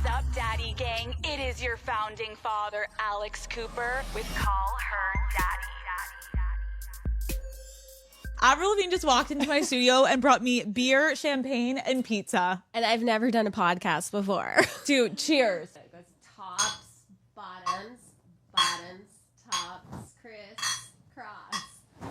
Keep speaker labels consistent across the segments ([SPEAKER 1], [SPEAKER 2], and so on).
[SPEAKER 1] up, Daddy Gang? It is your founding father, Alex Cooper, with Call Her Daddy.
[SPEAKER 2] Avril Lavigne just walked into my studio and brought me beer, champagne, and pizza.
[SPEAKER 3] And I've never done a podcast before.
[SPEAKER 2] Dude, cheers.
[SPEAKER 3] It goes tops, bottoms, tops, crisscross.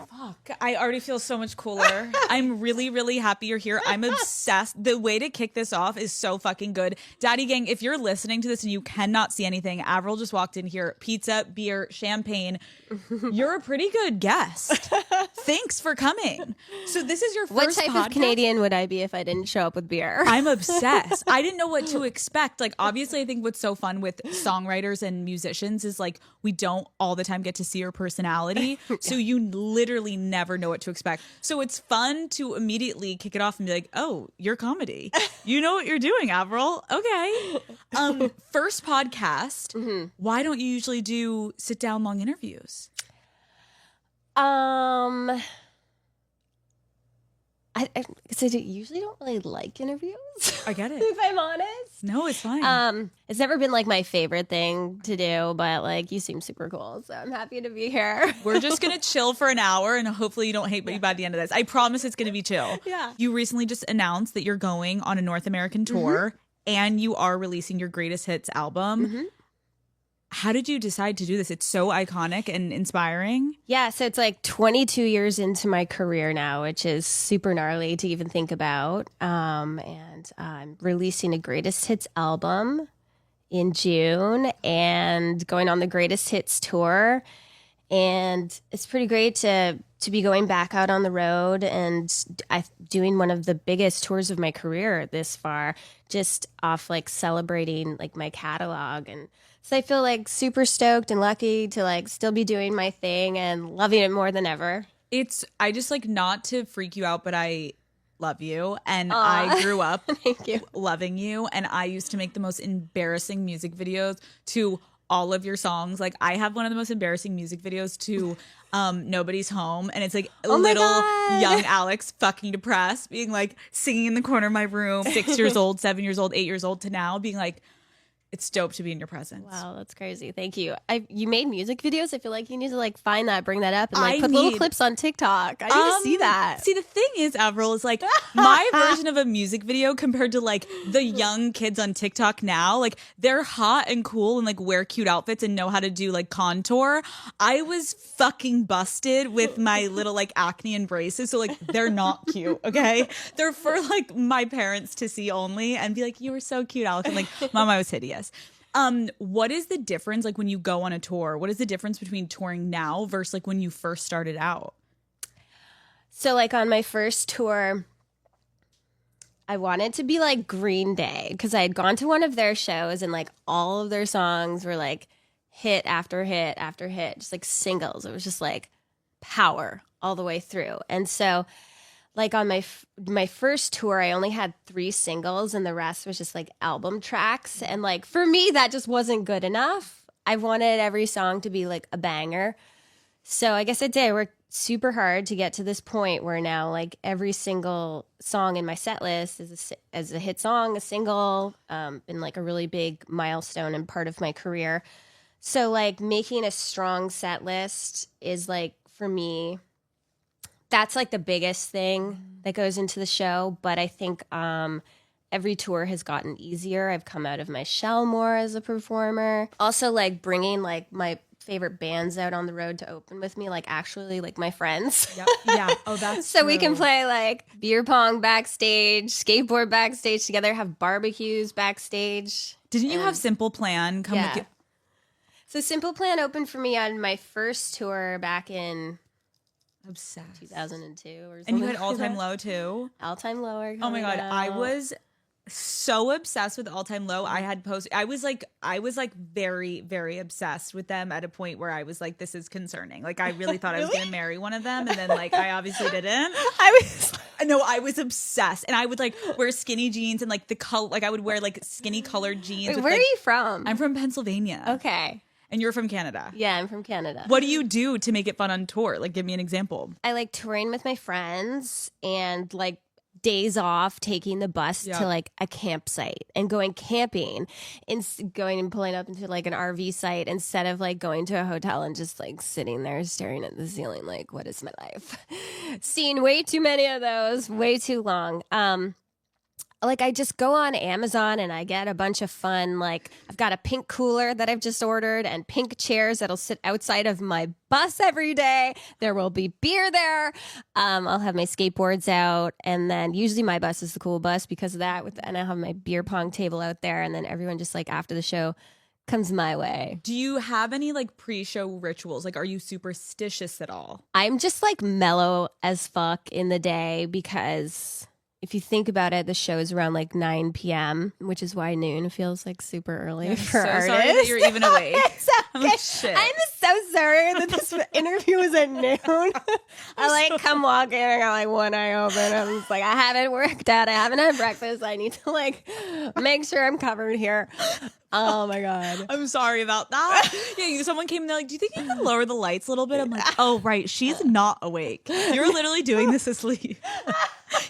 [SPEAKER 2] Fuck, I already feel so much cooler. I'm really, really happy you're here. I'm obsessed. The way to kick this off is so fucking good. Daddy Gang, if you're listening to this and you cannot see anything, Avril just walked in here. Pizza, beer, champagne. You're a pretty good guest. Thanks for coming. So this is your first
[SPEAKER 3] What type
[SPEAKER 2] podcast?
[SPEAKER 3] of Canadian would I be if I didn't show up with beer?
[SPEAKER 2] I'm obsessed. I didn't know what to expect. Like, obviously, I think what's so fun with songwriters and musicians is like we don't all the time get to see your personality. So you literally never know what to expect. So it's fun to immediately kick it off and be like, oh, you're comedy. You know what you're doing, Avril. Okay. First podcast.
[SPEAKER 3] Mm-hmm.
[SPEAKER 2] Why don't you usually do sit down long interviews?
[SPEAKER 3] I usually don't really like interviews.
[SPEAKER 2] I get it.
[SPEAKER 3] If I'm honest.
[SPEAKER 2] No, it's fine.
[SPEAKER 3] It's never been like my favorite thing to do, but like you seem super cool, so I'm happy to be here.
[SPEAKER 2] We're just going to chill for an hour and hopefully you don't hate me by the end of this. I promise it's going to be chill.
[SPEAKER 3] Yeah.
[SPEAKER 2] You recently just announced that you're going on a North American tour and you are releasing your greatest hits album. How did you decide to do this? It's so iconic and inspiring.
[SPEAKER 3] Yeah, so it's like 22 years into my career now, which is super gnarly to even think about. And I'm releasing a greatest hits album in June and going on the greatest hits tour. And it's pretty great to be going back out on the road and doing one of the biggest tours of my career this far, just off like celebrating like my catalog. And so I feel like super stoked and lucky to like still be doing my thing and loving it more than ever.
[SPEAKER 2] I just like, not to freak you out, but I love you. And I grew up
[SPEAKER 3] Thank you.
[SPEAKER 2] loving you. And I used to make the most embarrassing music videos to all of your songs. Like I have one of the most embarrassing music videos to Nobody's Home, and it's like little young Alex fucking depressed being like singing in the corner of my room, 6 years old, 7 years old, 8 years old, to now being like, it's dope to be in your presence.
[SPEAKER 3] Wow, that's crazy. Thank you. You made music videos. I feel like you need to like find that, bring that up, and like put little clips on TikTok. I need to see that.
[SPEAKER 2] See, the thing is, Avril, is like my version of a music video compared to like the young kids on TikTok now. Like they're hot and cool and like wear cute outfits and know how to do like contour. I was fucking busted with my little like acne and braces. So like they're not cute. Okay, they're for like my parents to see only and be like, you were so cute, Alex. I'm like, Mom, I was hideous. What is the difference, like when you go on a tour? What is the difference between touring now versus like when you first started out?
[SPEAKER 3] So like on my first tour, I wanted to be like Green Day because I had gone to one of their shows and like all of their songs were like hit after hit after hit, just like singles. It was just like power all the way through. And so like on my first tour, I only had 3 singles and the rest was just like album tracks. And like for me, that just wasn't good enough. I wanted every song to be like a banger. So I guess I did. I worked super hard to get to this point where now like every single song in my set list is a hit song, a single, been like a really big milestone and part of my career. So like making a strong set list is like for me, that's like the biggest thing that goes into the show. But I think every tour has gotten easier. I've come out of my shell more as a performer. Also like bringing like my favorite bands out on the road to open with me, like actually like my friends.
[SPEAKER 2] Yep. Yeah. Oh, that's
[SPEAKER 3] so
[SPEAKER 2] true.
[SPEAKER 3] we can play like beer pong backstage, skateboard backstage together, have barbecues backstage.
[SPEAKER 2] Didn't you have Simple Plan come with you?
[SPEAKER 3] So Simple Plan opened for me on my first tour back in
[SPEAKER 2] Obsessed.
[SPEAKER 3] 2002 or something.
[SPEAKER 2] And you had All Time Low too?
[SPEAKER 3] All Time Lower.
[SPEAKER 2] Oh my God. I was so obsessed with All Time Low. I was like very, very obsessed with them at a point where I was like, this is concerning. Like I really thought I was going to marry one of them. And then like, I obviously didn't. I was obsessed. And I would like wear skinny jeans and like the color, like I would wear like skinny colored jeans.
[SPEAKER 3] Wait, where are you from?
[SPEAKER 2] I'm from Pennsylvania.
[SPEAKER 3] Okay.
[SPEAKER 2] And you're from Canada.
[SPEAKER 3] Yeah, I'm from Canada.
[SPEAKER 2] What do you do to make it fun on tour? Like, give me an example.
[SPEAKER 3] I like touring with my friends and like days off taking the bus
[SPEAKER 2] Yep.
[SPEAKER 3] to like a campsite and going camping and going and pulling up into like an RV site instead of like going to a hotel and just like sitting there staring at the ceiling like, what is my life? Seen way too many of those, way too long. Like I just go on Amazon and I get a bunch of fun, like I've got a pink cooler that I've just ordered and pink chairs that'll sit outside of my bus every day. There will be beer there. I'll have my skateboards out, and then usually my bus is the cool bus because of that. And I'll have my beer pong table out there, and then everyone just like after the show comes my way.
[SPEAKER 2] Do you have any like pre-show rituals? Like, are you superstitious at all?
[SPEAKER 3] I'm just like mellow as fuck in the day because if you think about it, the show is around like 9 p.m., which is why noon feels like super early
[SPEAKER 2] I'm
[SPEAKER 3] for
[SPEAKER 2] so
[SPEAKER 3] artists.
[SPEAKER 2] sorry that you're even awake.
[SPEAKER 3] It's okay.
[SPEAKER 2] Oh, shit.
[SPEAKER 3] I'm so sorry that this interview was at noon. I like come walking and I got like one eye open. I'm just like, I haven't worked out. I haven't had breakfast. I need to like make sure I'm covered here. Oh my God.
[SPEAKER 2] I'm sorry about that. Yeah, someone came and they're like, do you think you can lower the lights a little bit? I'm like, oh, right. She's not awake. You're literally doing this asleep.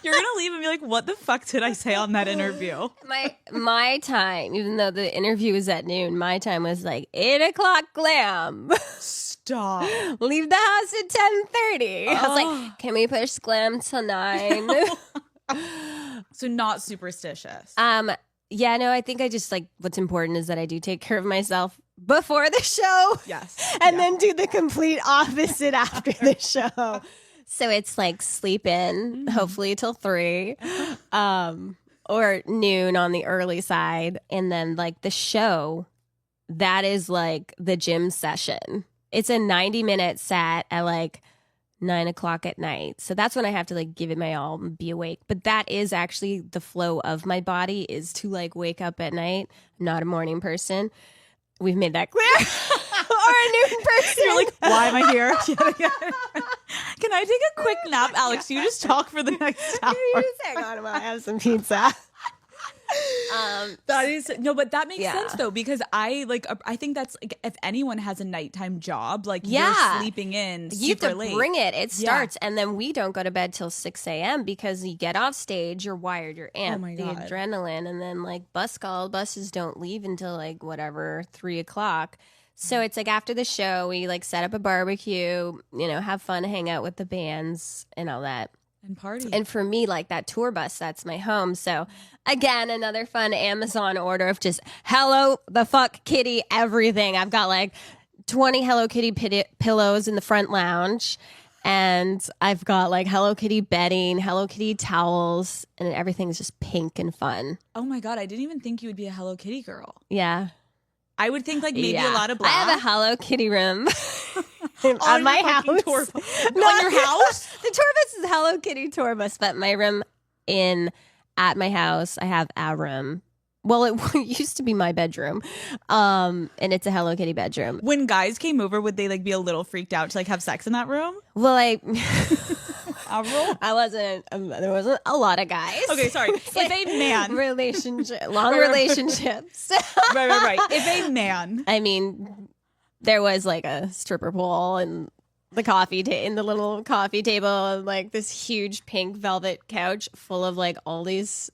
[SPEAKER 2] You're going to leave and be like, what the fuck did I say on that interview?
[SPEAKER 3] My time, even though the interview was at noon, my time was like 8 o'clock glam.
[SPEAKER 2] Stop.
[SPEAKER 3] Leave the house at 10:30. I was like, can we push glam till 9?
[SPEAKER 2] So not superstitious.
[SPEAKER 3] Yeah, no, I think I just like what's important is that I do take care of myself before the show.
[SPEAKER 2] Yes.
[SPEAKER 3] And then do the complete opposite after the show. So it's like sleep in, hopefully till 3, or noon on the early side. And then like the show, that is like the gym session. It's a 90-minute set at like 9 o'clock at night. So that's when I have to like give it my all and be awake. But that is actually the flow of my body is to like wake up at night. I'm not a morning person. We've made that clear. Or a noon person.
[SPEAKER 2] You're like, why am I here? Can I take a quick nap, Alex? You just talk for the next hour.
[SPEAKER 3] You just hang on while I have some pizza.
[SPEAKER 2] That is but that makes
[SPEAKER 3] Yeah.
[SPEAKER 2] sense though, because I think that's like if anyone has a nighttime job, like
[SPEAKER 3] Yeah.
[SPEAKER 2] you're sleeping in
[SPEAKER 3] You have
[SPEAKER 2] super
[SPEAKER 3] to
[SPEAKER 2] late.
[SPEAKER 3] bring it. It starts, and then we don't go to bed till 6 a.m. because you get off stage, you're wired, you're amped,
[SPEAKER 2] my
[SPEAKER 3] the
[SPEAKER 2] God.
[SPEAKER 3] adrenaline, and then like buses don't leave until like whatever 3 o'clock. So it's like after the show, we like set up a barbecue, have fun, hang out with the bands and all that.
[SPEAKER 2] And party.
[SPEAKER 3] And for me, like that tour bus, that's my home. So again, another fun Amazon order of just Hello the fuck Kitty everything. I've got like 20 Hello Kitty pillows in the front lounge. And I've got like Hello Kitty bedding, Hello Kitty towels, and everything's just pink and fun.
[SPEAKER 2] Oh my God, I didn't even think you would be a Hello Kitty girl.
[SPEAKER 3] Yeah.
[SPEAKER 2] I would think like maybe
[SPEAKER 3] Yeah.
[SPEAKER 2] a lot of black.
[SPEAKER 3] I have a Hello Kitty room
[SPEAKER 2] on
[SPEAKER 3] on my
[SPEAKER 2] your fucking
[SPEAKER 3] house.
[SPEAKER 2] tour bus. On your house?
[SPEAKER 3] The tour bus is Hello Kitty tour bus, but my room at my house, I have a room. Well, it used to be my bedroom, and it's a Hello Kitty bedroom.
[SPEAKER 2] When guys came over, would they like be a little freaked out to like have sex in that room?
[SPEAKER 3] Well,
[SPEAKER 2] Avril?
[SPEAKER 3] I wasn't. There wasn't a lot of guys.
[SPEAKER 2] Okay, sorry. If a man,
[SPEAKER 3] long relationships.
[SPEAKER 2] right. If a man,
[SPEAKER 3] I mean, there was like a stripper pole and the in the little coffee table, and like this huge pink velvet couch full of like all these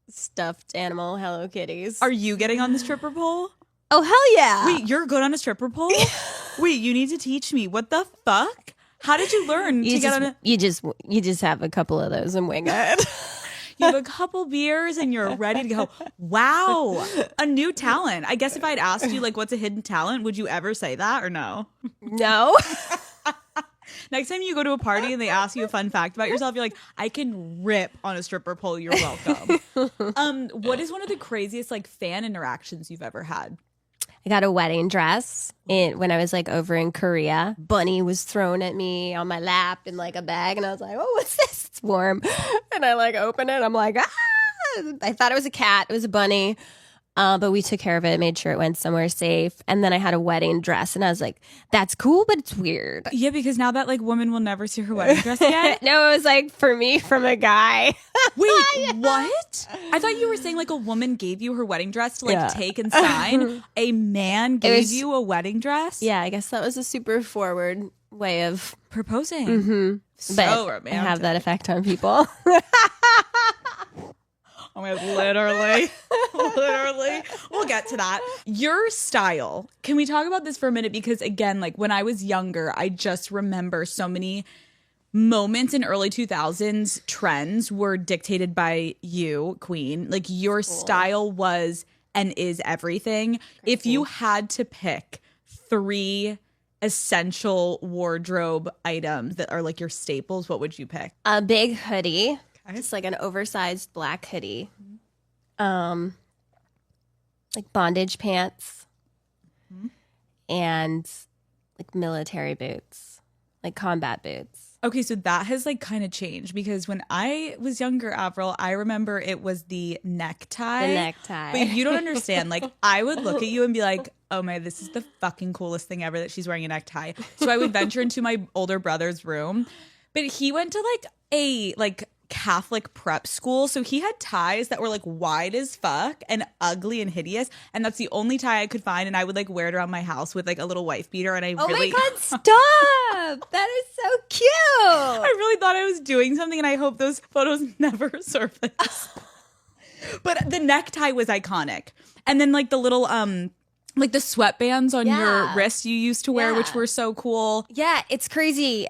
[SPEAKER 3] stuffed animal Hello Kitties.
[SPEAKER 2] are you getting on the stripper pole?
[SPEAKER 3] Oh hell yeah!
[SPEAKER 2] Wait, you're good on a stripper pole? Wait, you need to teach me. What the fuck? How did you learn to get on a...
[SPEAKER 3] You just have a couple of those and wing it.
[SPEAKER 2] You have a couple beers and you're ready to go. Wow. A new talent. I guess if I'd asked you like what's a hidden talent, would you ever say that or no?
[SPEAKER 3] No.
[SPEAKER 2] Next time you go to a party and they ask you a fun fact about yourself, you're like, I can rip on a stripper pole. You're welcome. What is one of the craziest like fan interactions you've ever had?
[SPEAKER 3] I got a wedding dress when I was like over in Korea. Bunny was thrown at me on my lap in like a bag, and I was like, "Oh, what's this? It's warm." And I like open it. I'm like, "Ah!" I thought it was a cat. It was a bunny. But we took care of it, made sure it went somewhere safe. And then I had a wedding dress, and I was like, that's cool, but it's weird.
[SPEAKER 2] Yeah, because now that like woman will never see her wedding dress again.
[SPEAKER 3] No, it was like for me from a guy.
[SPEAKER 2] Wait, what? I thought you were saying like a woman gave you her wedding dress to like
[SPEAKER 3] Yeah.
[SPEAKER 2] take and sign. A man gave
[SPEAKER 3] was-
[SPEAKER 2] you a wedding dress?
[SPEAKER 3] Yeah, I guess that was a super forward way of
[SPEAKER 2] Proposing.
[SPEAKER 3] Mm-hmm.
[SPEAKER 2] So
[SPEAKER 3] but
[SPEAKER 2] romantic.
[SPEAKER 3] I have that effect on people.
[SPEAKER 2] Oh my God, literally. Literally. We'll get to that. Your style. Can we talk about this for a minute? Because again, like when I was younger, I just remember so many moments in early 2000s trends were dictated by you, Queen. Like your style was and is everything. If you had to pick 3 essential wardrobe items that are like your staples, what would you pick?
[SPEAKER 3] A big hoodie.
[SPEAKER 2] Okay.
[SPEAKER 3] Just like an oversized black hoodie. Like bondage pants. And like military boots. Like combat boots.
[SPEAKER 2] Okay, so that has like kind of changed because when I was younger, Avril, I remember it was the necktie.
[SPEAKER 3] The necktie.
[SPEAKER 2] But you don't understand. Like I would look at you and be like, oh my, this is the fucking coolest thing ever that she's wearing a necktie. So I would venture into my older brother's room. But he went to like a Catholic prep school. So he had ties that were like wide as fuck and ugly and hideous. And that's the only tie I could find. And I would like wear it around my house with like a little wife beater. And I
[SPEAKER 3] Oh
[SPEAKER 2] really,
[SPEAKER 3] my God, stop. That is so cute.
[SPEAKER 2] I really thought I was doing something. And I hope those photos never surface. But the necktie was iconic. And then like the little, like the sweatbands on your wrist you used to wear, which were so cool.
[SPEAKER 3] Yeah, it's crazy.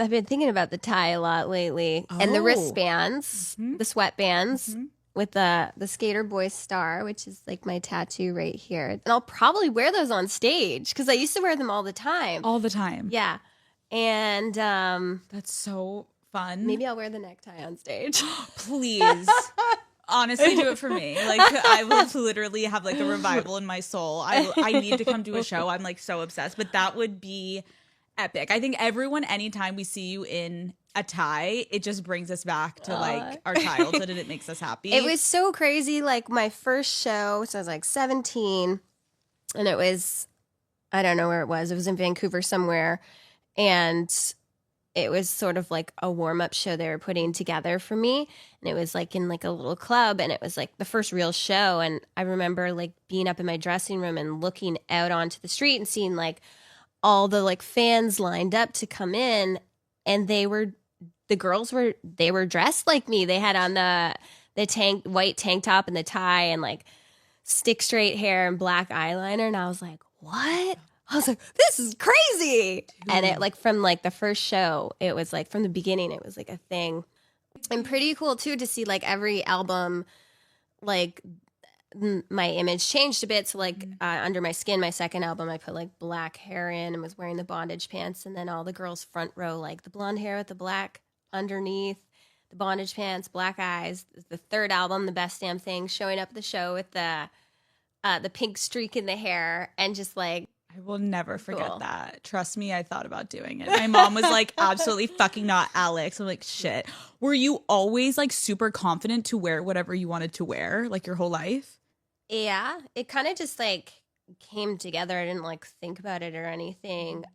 [SPEAKER 3] I've been thinking about the tie a lot lately. And the wristbands, the sweatbands with the skater boy star, which is like my tattoo right here. And I'll probably wear those on stage because I used to wear them all the time.
[SPEAKER 2] All the time.
[SPEAKER 3] Yeah. And
[SPEAKER 2] That's so fun.
[SPEAKER 3] maybe I'll wear the necktie on stage.
[SPEAKER 2] Please. Honestly, do it for me. Like I will literally have like a revival in my soul. I need to come to a show. I'm like so obsessed. But that would be epic. I think everyone, anytime we see you in a tie, it just brings us back to like our childhood and it makes us happy.
[SPEAKER 3] It was so crazy. Like my first show, so I was like 17, and it was, I don't know where it was. It was in Vancouver somewhere. And it was sort of like a warm-up show they were putting together for me. And it was like in like a little club, and it was like the first real show. And I remember like being up in my dressing room and looking out onto the street and seeing like all the like fans lined up to come in, and the girls were dressed like me. They had on the white tank top and the tie and like stick straight hair and black eyeliner. And I was like, what? I was like, this is crazy. And it like from like the first show, it was like from the beginning, it was like a thing. And pretty cool too to see like every album, like my image changed a bit. So like Under My Skin, my second album, I put like black hair in and was wearing the bondage pants. And then all the girls front row, like the blonde hair with the black underneath, the bondage pants, black eyes. The third album, The Best Damn Thing, showing up at the show with the pink streak in the hair, and just like,
[SPEAKER 2] I will never forget that. Trust me, I thought about doing it. My mom was like, absolutely fucking not, Alex. I'm like, shit. Were you always like super confident to wear whatever you wanted to wear, like your whole life?
[SPEAKER 3] Yeah, it kind of just like came together. I didn't like think about it or anything.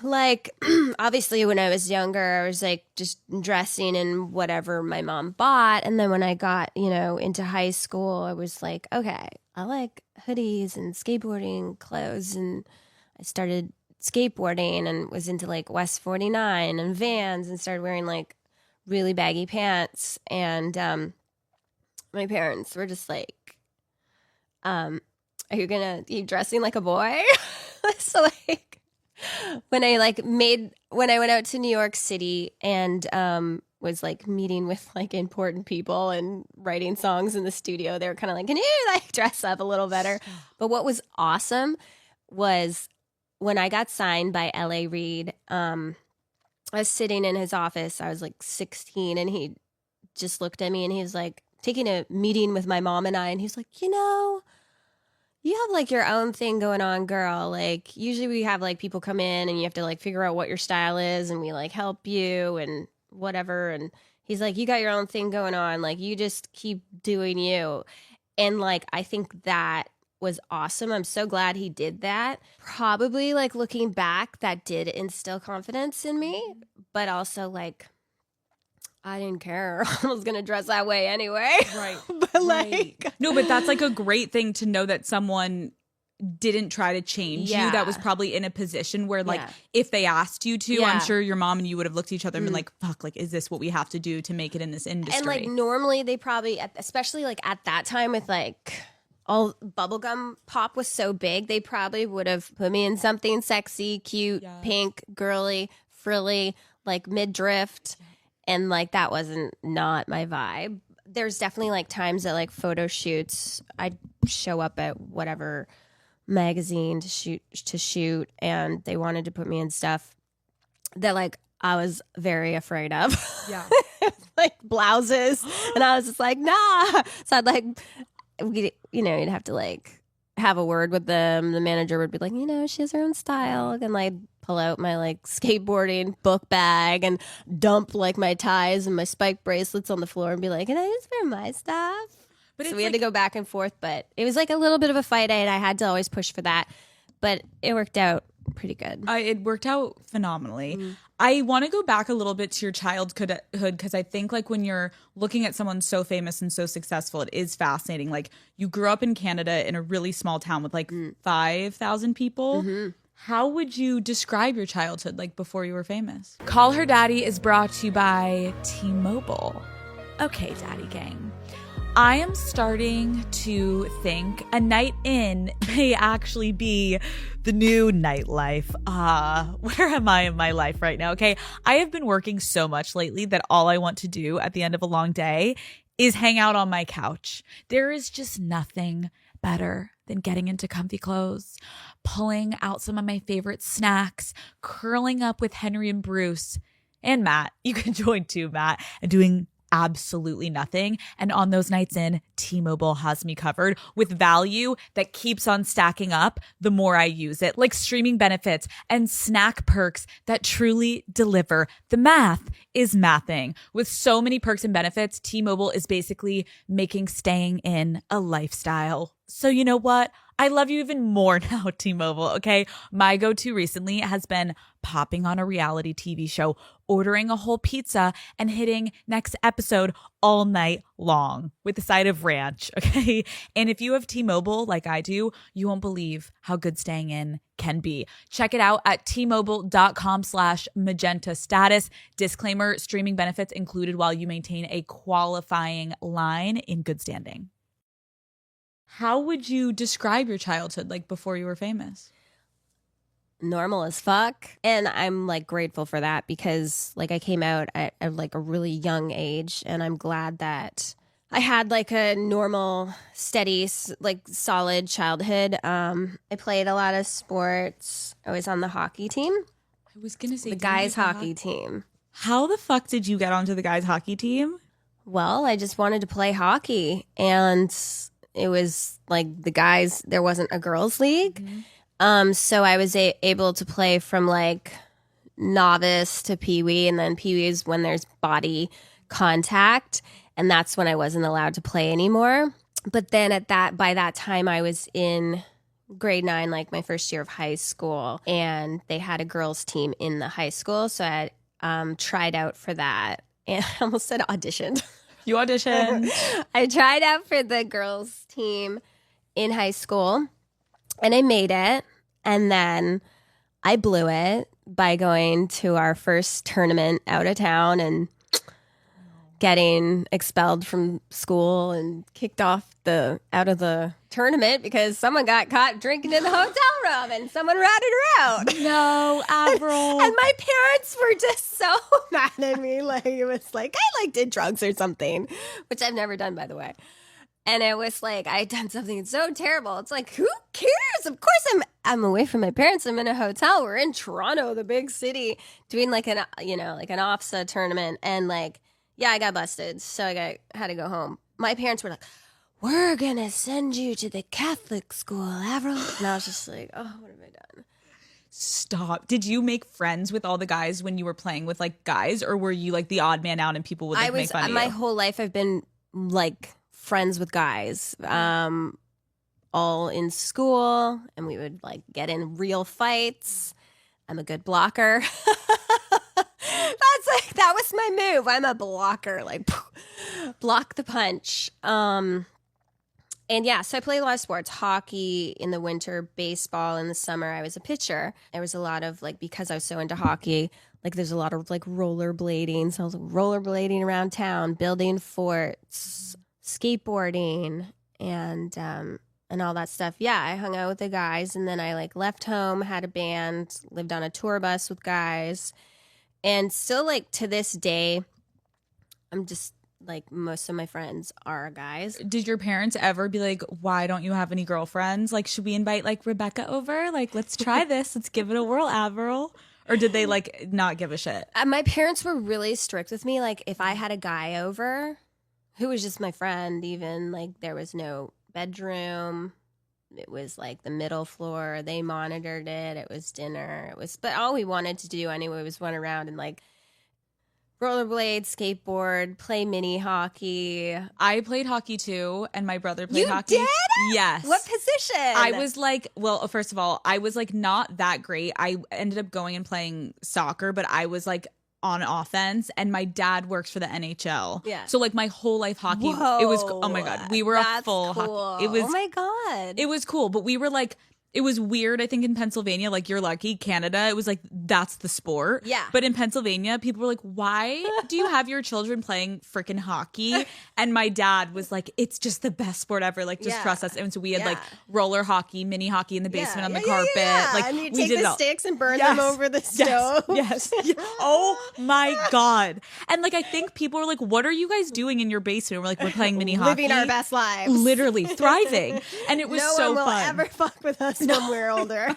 [SPEAKER 3] Like obviously when I was younger, I was like just dressing in whatever my mom bought. And then when I got, into high school, I was like, okay, I like hoodies and skateboarding clothes. And I started skateboarding and was into like West 49 and Vans and started wearing like really baggy pants. And my parents were just like, are you dressing like a boy? So like when I went out to New York City and was like meeting with like important people and writing songs in the studio, they were kind of like, can you like dress up a little better? But what was awesome was when I got signed by L.A. Reid, I was sitting in his office. I was like 16, and he just looked at me and he was like, taking a meeting with my mom and I, and he's like, you have like your own thing going on, girl. Like usually we have like people come in and you have to like figure out what your style is, and we like help you and whatever. And he's like, you got your own thing going on. Like you just keep doing you. And like, I think that was awesome. I'm so glad he did that. Probably like looking back, that did instill confidence in me, but also like, I didn't care. I was going to dress that way anyway.
[SPEAKER 2] Right.
[SPEAKER 3] But like,
[SPEAKER 2] no, but that's like a great thing to know that someone didn't try to change you, that was probably in a position where like if they asked you to, I'm sure your mom and you would have looked at each other and been like, fuck, like is this what we have to do to make it in this industry?
[SPEAKER 3] And like normally they probably, especially like at that time with like all bubblegum pop was so big, they probably would have put me in something sexy, cute, pink, girly, frilly, like midriff, and like that wasn't not my vibe. There's definitely like times at like photo shoots I'd show up at whatever magazine to shoot, and they wanted to put me in stuff that like I was very afraid of.
[SPEAKER 2] Yeah.
[SPEAKER 3] Like blouses. And I was just like, nah. So I'd like, you'd have to like have a word with them. The manager would be like, she has her own style. And I'd pull out my like skateboarding book bag and dump like my ties and my spike bracelets on the floor and be like, can I just wear my stuff? But so we had to go back and forth, but it was like a little bit of a fight, and I had to always push for that. But it worked out pretty good.
[SPEAKER 2] It worked out phenomenally. I want to go back a little bit to your childhood because I think like when you're looking at someone so famous and so successful, it is fascinating. Like you grew up in Canada in a really small town with like 5,000 people. How would you describe your childhood like before you were famous? Call Her Daddy is brought to you by T-Mobile. Okay, Daddy Gang. I am starting to think a night in may actually be the new nightlife. Where am I in my life right now? Okay, I have been working so much lately that all I want to do at the end of a long day is hang out on my couch. There is just nothing better than getting into comfy clothes, pulling out some of my favorite snacks, curling up with Henry and Bruce and Matt. You can join too, Matt, and doing absolutely nothing. And on those nights in, T-Mobile has me covered with value that keeps on stacking up the more I use it, like streaming benefits and snack perks that truly deliver. The math is mathing. With so many perks and benefits, T-Mobile is basically making staying in a lifestyle. So you know what? I love you even more now, T-Mobile, okay? My go-to recently has been popping on a reality TV show, ordering a whole pizza, and hitting next episode all night long with a side of ranch, okay? And if you have T-Mobile like I do, you won't believe how good staying in can be. Check it out at T-Mobile.com/magenta status. Disclaimer, streaming benefits included while you maintain a qualifying line in good standing. How would you describe your childhood like before you were famous?
[SPEAKER 3] Normal as fuck. And I'm like grateful for that because like I came out at like a really young age, and I'm glad that I had like a normal, steady, like solid childhood. I played a lot of sports. I was on the hockey team.
[SPEAKER 2] I was going to say
[SPEAKER 3] the guys hockey team.
[SPEAKER 2] How the fuck did you get onto the guys hockey team?
[SPEAKER 3] Well, I just wanted to play hockey, and it was like the guys, there wasn't a girls league. So I was able to play from like novice to peewee, and then peewee is when there's body contact, and that's when I wasn't allowed to play anymore. But then by that time I was in grade 9, like my first year of high school, and they had a girls team in the high school. So I tried out for that, and I almost said auditioned.
[SPEAKER 2] You auditioned.
[SPEAKER 3] I tried out for the girls team in high school, and I made it. And then I blew it by going to our first tournament out of town and getting expelled from school and kicked off out of the tournament because someone got caught drinking in the hotel room and someone ratted her out.
[SPEAKER 2] No, Avril.
[SPEAKER 3] And my parents were just so mad at me. Like it was like I like did drugs or something, which I've never done, by the way. And it was like I had done something so terrible. It's like, who cares? Of course I'm away from my parents. I'm in a hotel. We're in Toronto, the big city, doing like an OFSA tournament, and like, yeah, I got busted, so I had to go home. My parents were like, "We're gonna send you to the Catholic school, Avril," and I was just like, "Oh, what have I done?"
[SPEAKER 2] Stop. Did you make friends with all the guys when you were playing with like guys, or were you like the odd man out and people would make fun of you?
[SPEAKER 3] My whole life I've been like friends with guys, all in school, and we would like get in real fights. I'm a good blocker. That was my move. I'm a blocker, like block the punch. And yeah, so I played a lot of sports, hockey in the winter, baseball in the summer. I was a pitcher. There was a lot of like, because I was so into hockey, like there's a lot of like rollerblading. So I was rollerblading around town, building forts, skateboarding, and all that stuff. Yeah, I hung out with the guys, and then I like left home, had a band, lived on a tour bus with guys, and still like to this day, I'm just like most of my friends are guys.
[SPEAKER 2] Did your parents ever be like, why don't you have any girlfriends? Like, should we invite like Rebecca over? Like, let's try this. Let's give it a whirl, Avril. Or did they like not give a shit?
[SPEAKER 3] My parents were really strict with me. Like if I had a guy over who was just my friend, even like there was no bedroom. It was like the middle floor. They monitored it. It was dinner. But all we wanted to do anyway was run around and like rollerblade, skateboard, play mini hockey.
[SPEAKER 2] I played hockey too, and my brother played
[SPEAKER 3] You
[SPEAKER 2] hockey.
[SPEAKER 3] did?
[SPEAKER 2] Yes.
[SPEAKER 3] What position?
[SPEAKER 2] I was like, well, first of all, I was like not that great. I ended up going and playing soccer, but I was like on offense, and my dad works for the NHL.
[SPEAKER 3] Yeah.
[SPEAKER 2] So like my whole life hockey,
[SPEAKER 3] Whoa,
[SPEAKER 2] it was, oh my God, we were a
[SPEAKER 3] that's
[SPEAKER 2] full
[SPEAKER 3] cool.
[SPEAKER 2] hockey. It was,
[SPEAKER 3] oh my God.
[SPEAKER 2] it was cool, but we were like, it was weird, I think, in Pennsylvania. Like, you're lucky. Canada, it was like, that's the sport.
[SPEAKER 3] Yeah.
[SPEAKER 2] But in Pennsylvania, people were like, why do you have your children playing freaking hockey? And my dad was like, it's just the best sport ever. Like, just
[SPEAKER 3] Yeah.
[SPEAKER 2] trust us. And so we had
[SPEAKER 3] Yeah.
[SPEAKER 2] like roller hockey, mini hockey in the basement on the
[SPEAKER 3] Yeah,
[SPEAKER 2] carpet.
[SPEAKER 3] yeah.
[SPEAKER 2] Like,
[SPEAKER 3] and you
[SPEAKER 2] we
[SPEAKER 3] take
[SPEAKER 2] did it
[SPEAKER 3] the
[SPEAKER 2] all.
[SPEAKER 3] sticks and burn
[SPEAKER 2] Yes.
[SPEAKER 3] them over the
[SPEAKER 2] Yes,
[SPEAKER 3] stove.
[SPEAKER 2] yes. Oh my God. And like, I think people were like, what are you guys doing in your basement? We're like, we're playing mini hockey.
[SPEAKER 3] Living our best lives.
[SPEAKER 2] Literally thriving. And it was
[SPEAKER 3] no
[SPEAKER 2] so
[SPEAKER 3] one will
[SPEAKER 2] fun.
[SPEAKER 3] ever fuck with us when we're older.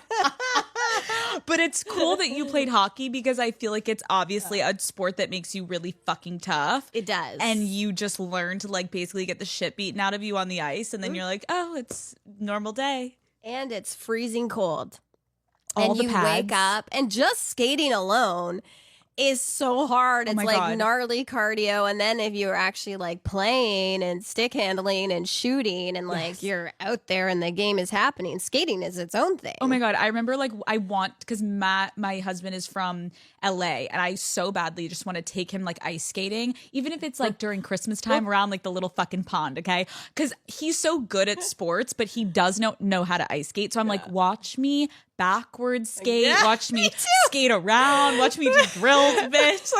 [SPEAKER 2] But it's cool that you played hockey because I feel like it's obviously a sport that makes you really fucking tough.
[SPEAKER 3] It does.
[SPEAKER 2] And you just learn to like basically get the shit beaten out of you on the ice. And then you're like, oh, it's normal day.
[SPEAKER 3] And it's freezing cold.
[SPEAKER 2] All
[SPEAKER 3] and
[SPEAKER 2] the
[SPEAKER 3] you
[SPEAKER 2] pads.
[SPEAKER 3] wake up, and just skating alone is so hard.
[SPEAKER 2] Oh
[SPEAKER 3] It's
[SPEAKER 2] my
[SPEAKER 3] like
[SPEAKER 2] God.
[SPEAKER 3] gnarly cardio. And then if you're actually like playing and stick handling and shooting and like
[SPEAKER 2] Yes.
[SPEAKER 3] you're out there and the game is happening, skating is its own thing.
[SPEAKER 2] Oh my God. I remember like because Matt, my husband, is from LA, and I so badly just want to take him like ice skating, even if it's like during Christmas time around like the little fucking pond, okay? Because he's so good at sports, but he does know how to ice skate. So I'm like, watch me backwards skate,
[SPEAKER 3] Yeah,
[SPEAKER 2] watch me
[SPEAKER 3] me too.
[SPEAKER 2] skate around, watch me do drills, bitch.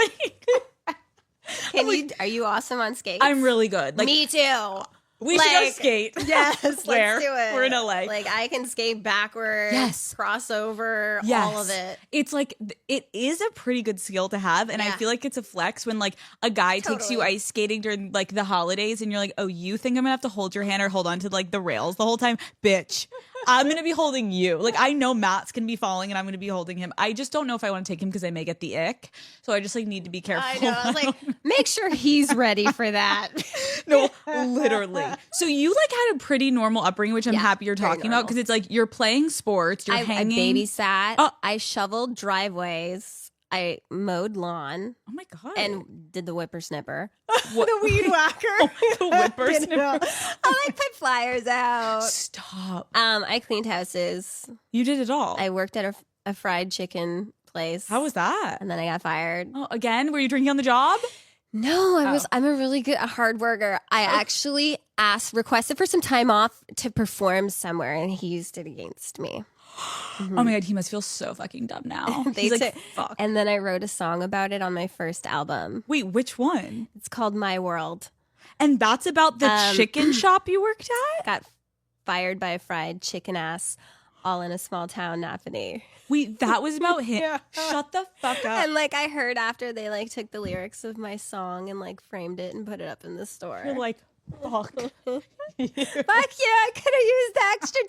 [SPEAKER 2] Like,
[SPEAKER 3] Are you awesome on skates?
[SPEAKER 2] I'm really good. Like,
[SPEAKER 3] Me too.
[SPEAKER 2] we should go
[SPEAKER 3] like-
[SPEAKER 2] skate.
[SPEAKER 3] Yes, let's
[SPEAKER 2] Where?
[SPEAKER 3] do it.
[SPEAKER 2] We're in LA.
[SPEAKER 3] Like I can skate backwards,
[SPEAKER 2] Yes.
[SPEAKER 3] crossover,
[SPEAKER 2] Yes.
[SPEAKER 3] all of it.
[SPEAKER 2] It's like it is a pretty good skill to have, and I
[SPEAKER 3] Yeah.
[SPEAKER 2] feel like it's a flex when like a guy takes you
[SPEAKER 3] Totally.
[SPEAKER 2] ice skating during like the holidays, and you're like, oh, you think I'm gonna have to hold your hand or hold on to like the rails the whole time, bitch? I'm gonna be holding you. Like I know Matt's gonna be falling, and I'm gonna be holding him. I just don't know if I want to take him because I may get the ick, so I just like need to be careful.
[SPEAKER 3] I know. I was like, make sure he's ready for that.
[SPEAKER 2] No, literally. So you like had a pretty normal upbringing, which I'm
[SPEAKER 3] Yeah,
[SPEAKER 2] happy you're
[SPEAKER 3] very
[SPEAKER 2] talking about
[SPEAKER 3] normal.
[SPEAKER 2] because it's like you're playing sports, you're
[SPEAKER 3] I
[SPEAKER 2] hanging.
[SPEAKER 3] babysat.
[SPEAKER 2] Oh.
[SPEAKER 3] I shoveled driveways. I mowed lawn
[SPEAKER 2] Oh my God.
[SPEAKER 3] and did the whippersnipper.
[SPEAKER 2] What-
[SPEAKER 3] The weed whacker.
[SPEAKER 2] the whippersnipper.
[SPEAKER 3] I like put flyers out.
[SPEAKER 2] Stop.
[SPEAKER 3] I cleaned houses.
[SPEAKER 2] You did it all.
[SPEAKER 3] I worked at a fried chicken place.
[SPEAKER 2] How was that?
[SPEAKER 3] And then I got fired.
[SPEAKER 2] Oh, again, were you drinking on the job?
[SPEAKER 3] No, I'm a really good hard worker. I actually requested for some time off to perform somewhere, and he used it against me.
[SPEAKER 2] Oh my God, he must feel so fucking dumb now. He's like, fuck.
[SPEAKER 3] And then I wrote a song about it on my first album.
[SPEAKER 2] Wait, which one?
[SPEAKER 3] It's called My World.
[SPEAKER 2] And that's about the chicken shop you worked at?
[SPEAKER 3] Got fired by a fried chicken ass all in a small town, Napanee.
[SPEAKER 2] Wait, that was about him.
[SPEAKER 3] Yeah.
[SPEAKER 2] Shut the fuck up.
[SPEAKER 3] And like I heard after they like took the lyrics of my song and like framed it and put it up in the store.
[SPEAKER 2] You're like, fuck.
[SPEAKER 3] Fuck you, I could have used the extra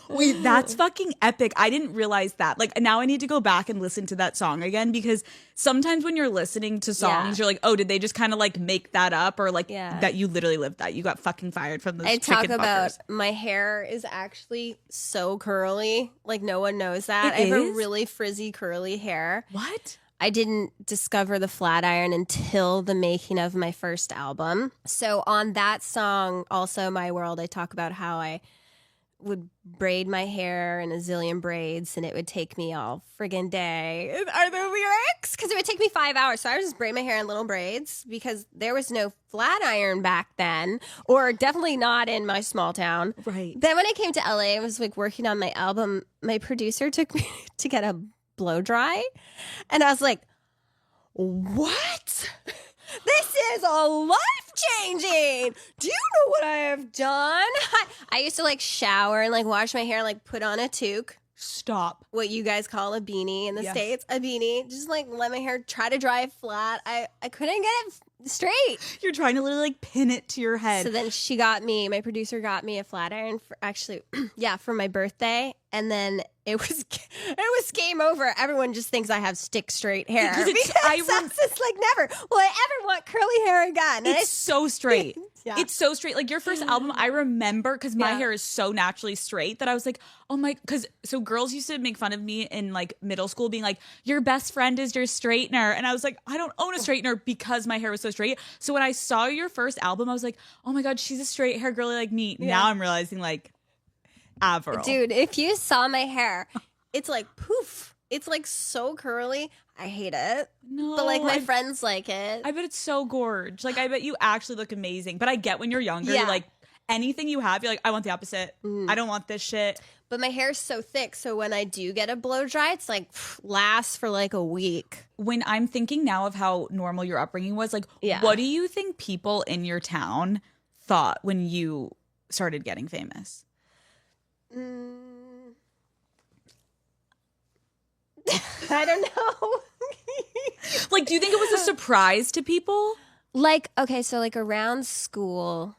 [SPEAKER 3] $20.
[SPEAKER 2] Wait, that's fucking epic. I didn't realize that. Like, now I need to go back and listen to that song again because sometimes when you're listening to songs,
[SPEAKER 3] Yeah.
[SPEAKER 2] you're like, oh, did they just kind of like make that up? Or like
[SPEAKER 3] Yeah.
[SPEAKER 2] that you literally lived that. You got fucking fired from those
[SPEAKER 3] I talk
[SPEAKER 2] chicken
[SPEAKER 3] about
[SPEAKER 2] fuckers.
[SPEAKER 3] my hair is actually so curly. Like no one knows that.
[SPEAKER 2] It
[SPEAKER 3] I have a
[SPEAKER 2] is?
[SPEAKER 3] really frizzy curly hair.
[SPEAKER 2] What?
[SPEAKER 3] I didn't discover the flat iron until the making of my first album. So on that song, also My World, I talk about how I would braid my hair in a zillion braids, and it would take me all friggin' day. Are the lyrics? Because it would take me 5 hours. So I would just braid my hair in little braids because there was no flat iron back then, or definitely not in my small town.
[SPEAKER 2] Right.
[SPEAKER 3] Then when I came to LA, I was like working on my album. My producer took me to get a blow dry, and I was like, what? This is a life changing. Do you know what I have done? I used to like shower and like wash my hair and like put on a toque.
[SPEAKER 2] Stop.
[SPEAKER 3] What you guys call a beanie in the
[SPEAKER 2] Yes.
[SPEAKER 3] States. A beanie. Just like let my hair try to dry flat. I couldn't get it straight.
[SPEAKER 2] You're trying to literally like pin it to your head.
[SPEAKER 3] So then my producer got me a flat iron for actually, for my birthday. And then it was game over. Everyone just thinks I have stick straight hair. Because it's like never will I ever want curly hair again.
[SPEAKER 2] It's so straight.
[SPEAKER 3] Yeah.
[SPEAKER 2] It's so straight. Like your first album, I remember because my
[SPEAKER 3] Yeah.
[SPEAKER 2] hair is so naturally straight that I was like, oh my, so girls used to make fun of me in like middle school being like, your best friend is your straightener. And I was like, I don't own a straightener because my hair was so straight. So when I saw your first album, I was like, oh my God, she's a straight hair girly like me.
[SPEAKER 3] Yeah.
[SPEAKER 2] Now I'm realizing like Avril.
[SPEAKER 3] Dude, if you saw my hair, it's like poof. It's like so curly. I hate it.
[SPEAKER 2] No,
[SPEAKER 3] But like my friends like it.
[SPEAKER 2] I bet it's so gorge. Like I bet you actually look amazing. But I get when you're younger,
[SPEAKER 3] Yeah.
[SPEAKER 2] you're like anything you have, you're like, I want the opposite. I don't want this shit.
[SPEAKER 3] But my hair's so thick, so when I do get a blow dry, it's like lasts for like a week.
[SPEAKER 2] When I'm thinking now of how normal your upbringing was, like,
[SPEAKER 3] Yeah.
[SPEAKER 2] what do you think people in your town thought when you started getting famous?
[SPEAKER 3] I don't know.
[SPEAKER 2] Like, do you think it was a surprise to people?
[SPEAKER 3] Like, okay, so like around school.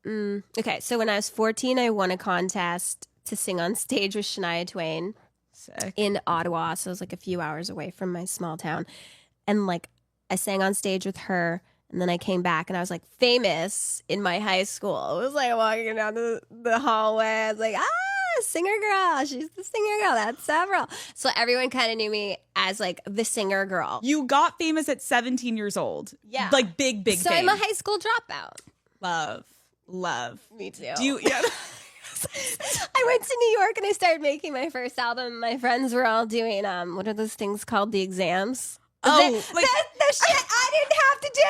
[SPEAKER 3] Okay, so when I was 14, I won a contest to sing on stage with Shania Twain
[SPEAKER 2] Sick.
[SPEAKER 3] in Ottawa. So it was like a few hours away from my small town. And like I sang on stage with her. And then I came back and I was like famous in my high school. It was like walking down the hallway. I was like, singer girl. She's the singer girl. That's Avril. So everyone kind of knew me as like the singer girl.
[SPEAKER 2] You got famous at 17 years old.
[SPEAKER 3] Yeah.
[SPEAKER 2] Like big
[SPEAKER 3] So
[SPEAKER 2] fame.
[SPEAKER 3] I'm a high school dropout.
[SPEAKER 2] Love.
[SPEAKER 3] Me too.
[SPEAKER 2] Do you, yeah.
[SPEAKER 3] I went to New York and I started making my first album. My friends were all doing what are those things called? The exams.
[SPEAKER 2] Oh,
[SPEAKER 3] the shit I didn't have to do.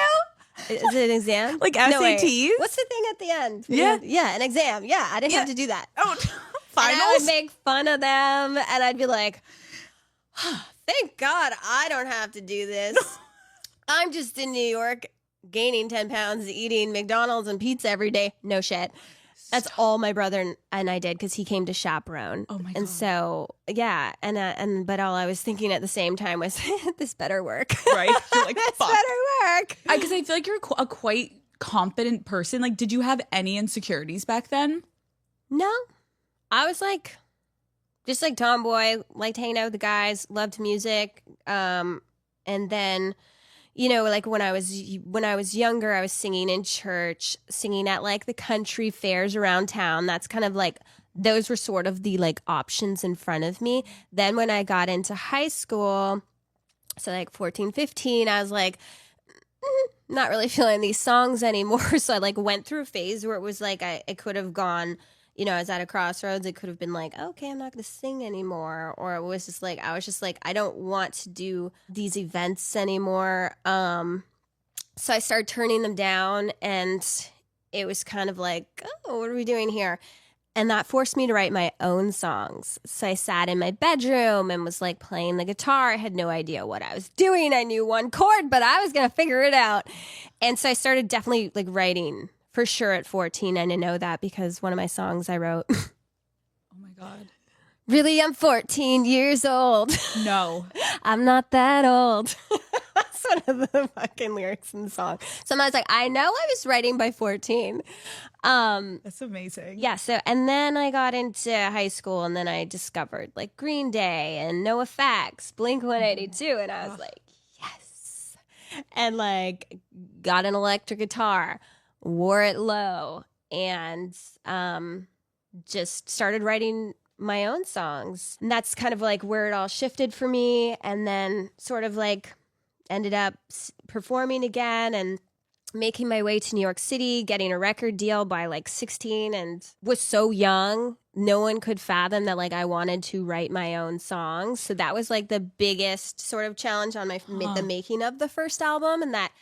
[SPEAKER 3] Is it an exam?
[SPEAKER 2] Like
[SPEAKER 3] No, wait.
[SPEAKER 2] SATs?
[SPEAKER 3] What's the thing at the end?
[SPEAKER 2] Yeah.
[SPEAKER 3] Yeah, an exam. Yeah, I didn't have to do that.
[SPEAKER 2] Oh,
[SPEAKER 3] And I would
[SPEAKER 2] finals?
[SPEAKER 3] make fun of them and I'd be like, thank God I don't have to do this. I'm just in New York gaining 10 pounds, eating McDonald's and pizza every day. No shit. That's all my brother and I did because he came to chaperone.
[SPEAKER 2] Oh my
[SPEAKER 3] And
[SPEAKER 2] God.
[SPEAKER 3] so, yeah. But all I was thinking at the same time was, this better work.
[SPEAKER 2] Right? You're like,
[SPEAKER 3] This
[SPEAKER 2] fuck.
[SPEAKER 3] better work.
[SPEAKER 2] Because I feel like you're a quite confident person. Like, did you have any insecurities back then?
[SPEAKER 3] No. I was like, just like tomboy, liked hanging out with the guys, loved music. And then, you know, like when I was younger, I was singing in church, singing at like the country fairs around town. That's kind of like, those were sort of the like options in front of me. Then when I got into high school, so like 14, 15, I was like, not really feeling these songs anymore. So I like went through a phase where it was like, I could have gone, you know, I was at a crossroads. It could have been like, okay, I'm not going to sing anymore. Or it was just like, I don't want to do these events anymore. So I started turning them down and it was kind of like, oh, what are we doing here? And that forced me to write my own songs. So I sat in my bedroom and was like playing the guitar. I had no idea what I was doing. I knew one chord, but I was going to figure it out. And so I started definitely like writing for sure at 14. I didn't know that because one of my songs I wrote,
[SPEAKER 2] Oh my God.
[SPEAKER 3] really, I'm 14 years old.
[SPEAKER 2] No.
[SPEAKER 3] I'm not that old. That's one of the fucking lyrics in the song. So I was like, I know I was writing by 14.
[SPEAKER 2] That's amazing.
[SPEAKER 3] Yeah, so and then I got into high school and then I discovered like Green Day and No Effects, Blink-182, and I was like, yes. And like got an electric guitar, wore it low, and just started writing my own songs. And that's kind of like where it all shifted for me, and then sort of like ended up performing again and making my way to New York City, getting a record deal by like 16, and was so young. No one could fathom that like I wanted to write my own songs. So that was like the biggest sort of challenge on the making of the first album, and that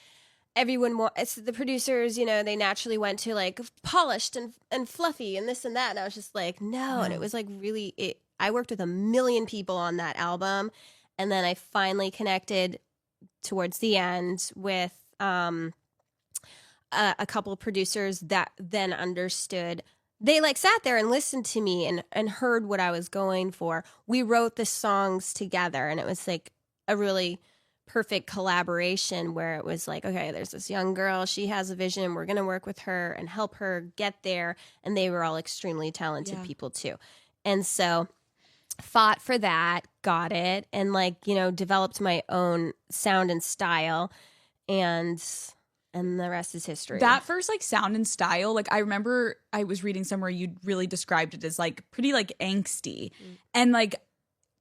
[SPEAKER 3] it's the producers, you know, they naturally went to like polished and fluffy and this and that. And I was just like, no. And it was like I worked with a million people on that album. And then I finally connected towards the end with a couple of producers that then understood. They like sat there and listened to me and heard what I was going for. We wrote the songs together, and it was like a really perfect collaboration where it was like, okay, there's this young girl, she has a vision, we're going to work with her and help her get there. And they were all extremely talented people too. And so fought for that, got it, and like, you know, developed my own sound and style, and the rest is history.
[SPEAKER 2] That first like sound and style, like I remember I was reading somewhere you really described it as like pretty like angsty, and like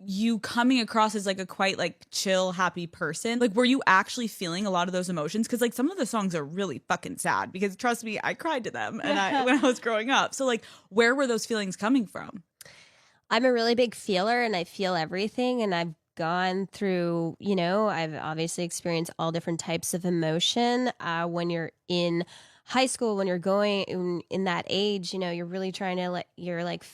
[SPEAKER 2] you coming across as like a quite like chill, happy person. Like, were you actually feeling a lot of those emotions? Because like some of the songs are really fucking sad, because trust me, I cried to them when I was growing up. So like, where were those feelings coming from?
[SPEAKER 3] I'm a really big feeler, and I feel everything, and I've gone through, you know, I've obviously experienced all different types of emotion. When you're in high school, when you're going in that age, you know, you're really trying to you're like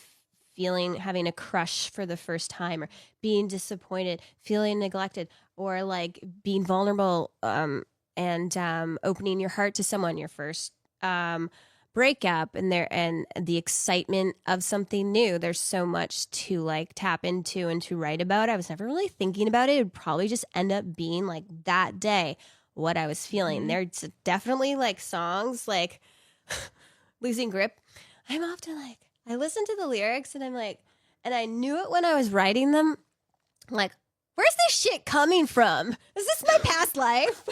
[SPEAKER 3] having a crush for the first time, or being disappointed, feeling neglected, or like being vulnerable, and opening your heart to someone, your first breakup, and the excitement of something new. There's so much to like tap into and to write about. I was never really thinking about it. It would probably just end up being like that day what I was feeling. Mm-hmm. There's definitely like songs like Losing Grip. I'm often like, I listen to the lyrics and I'm like, and I knew it when I was writing them, like, where's this shit coming from? Is this my past life?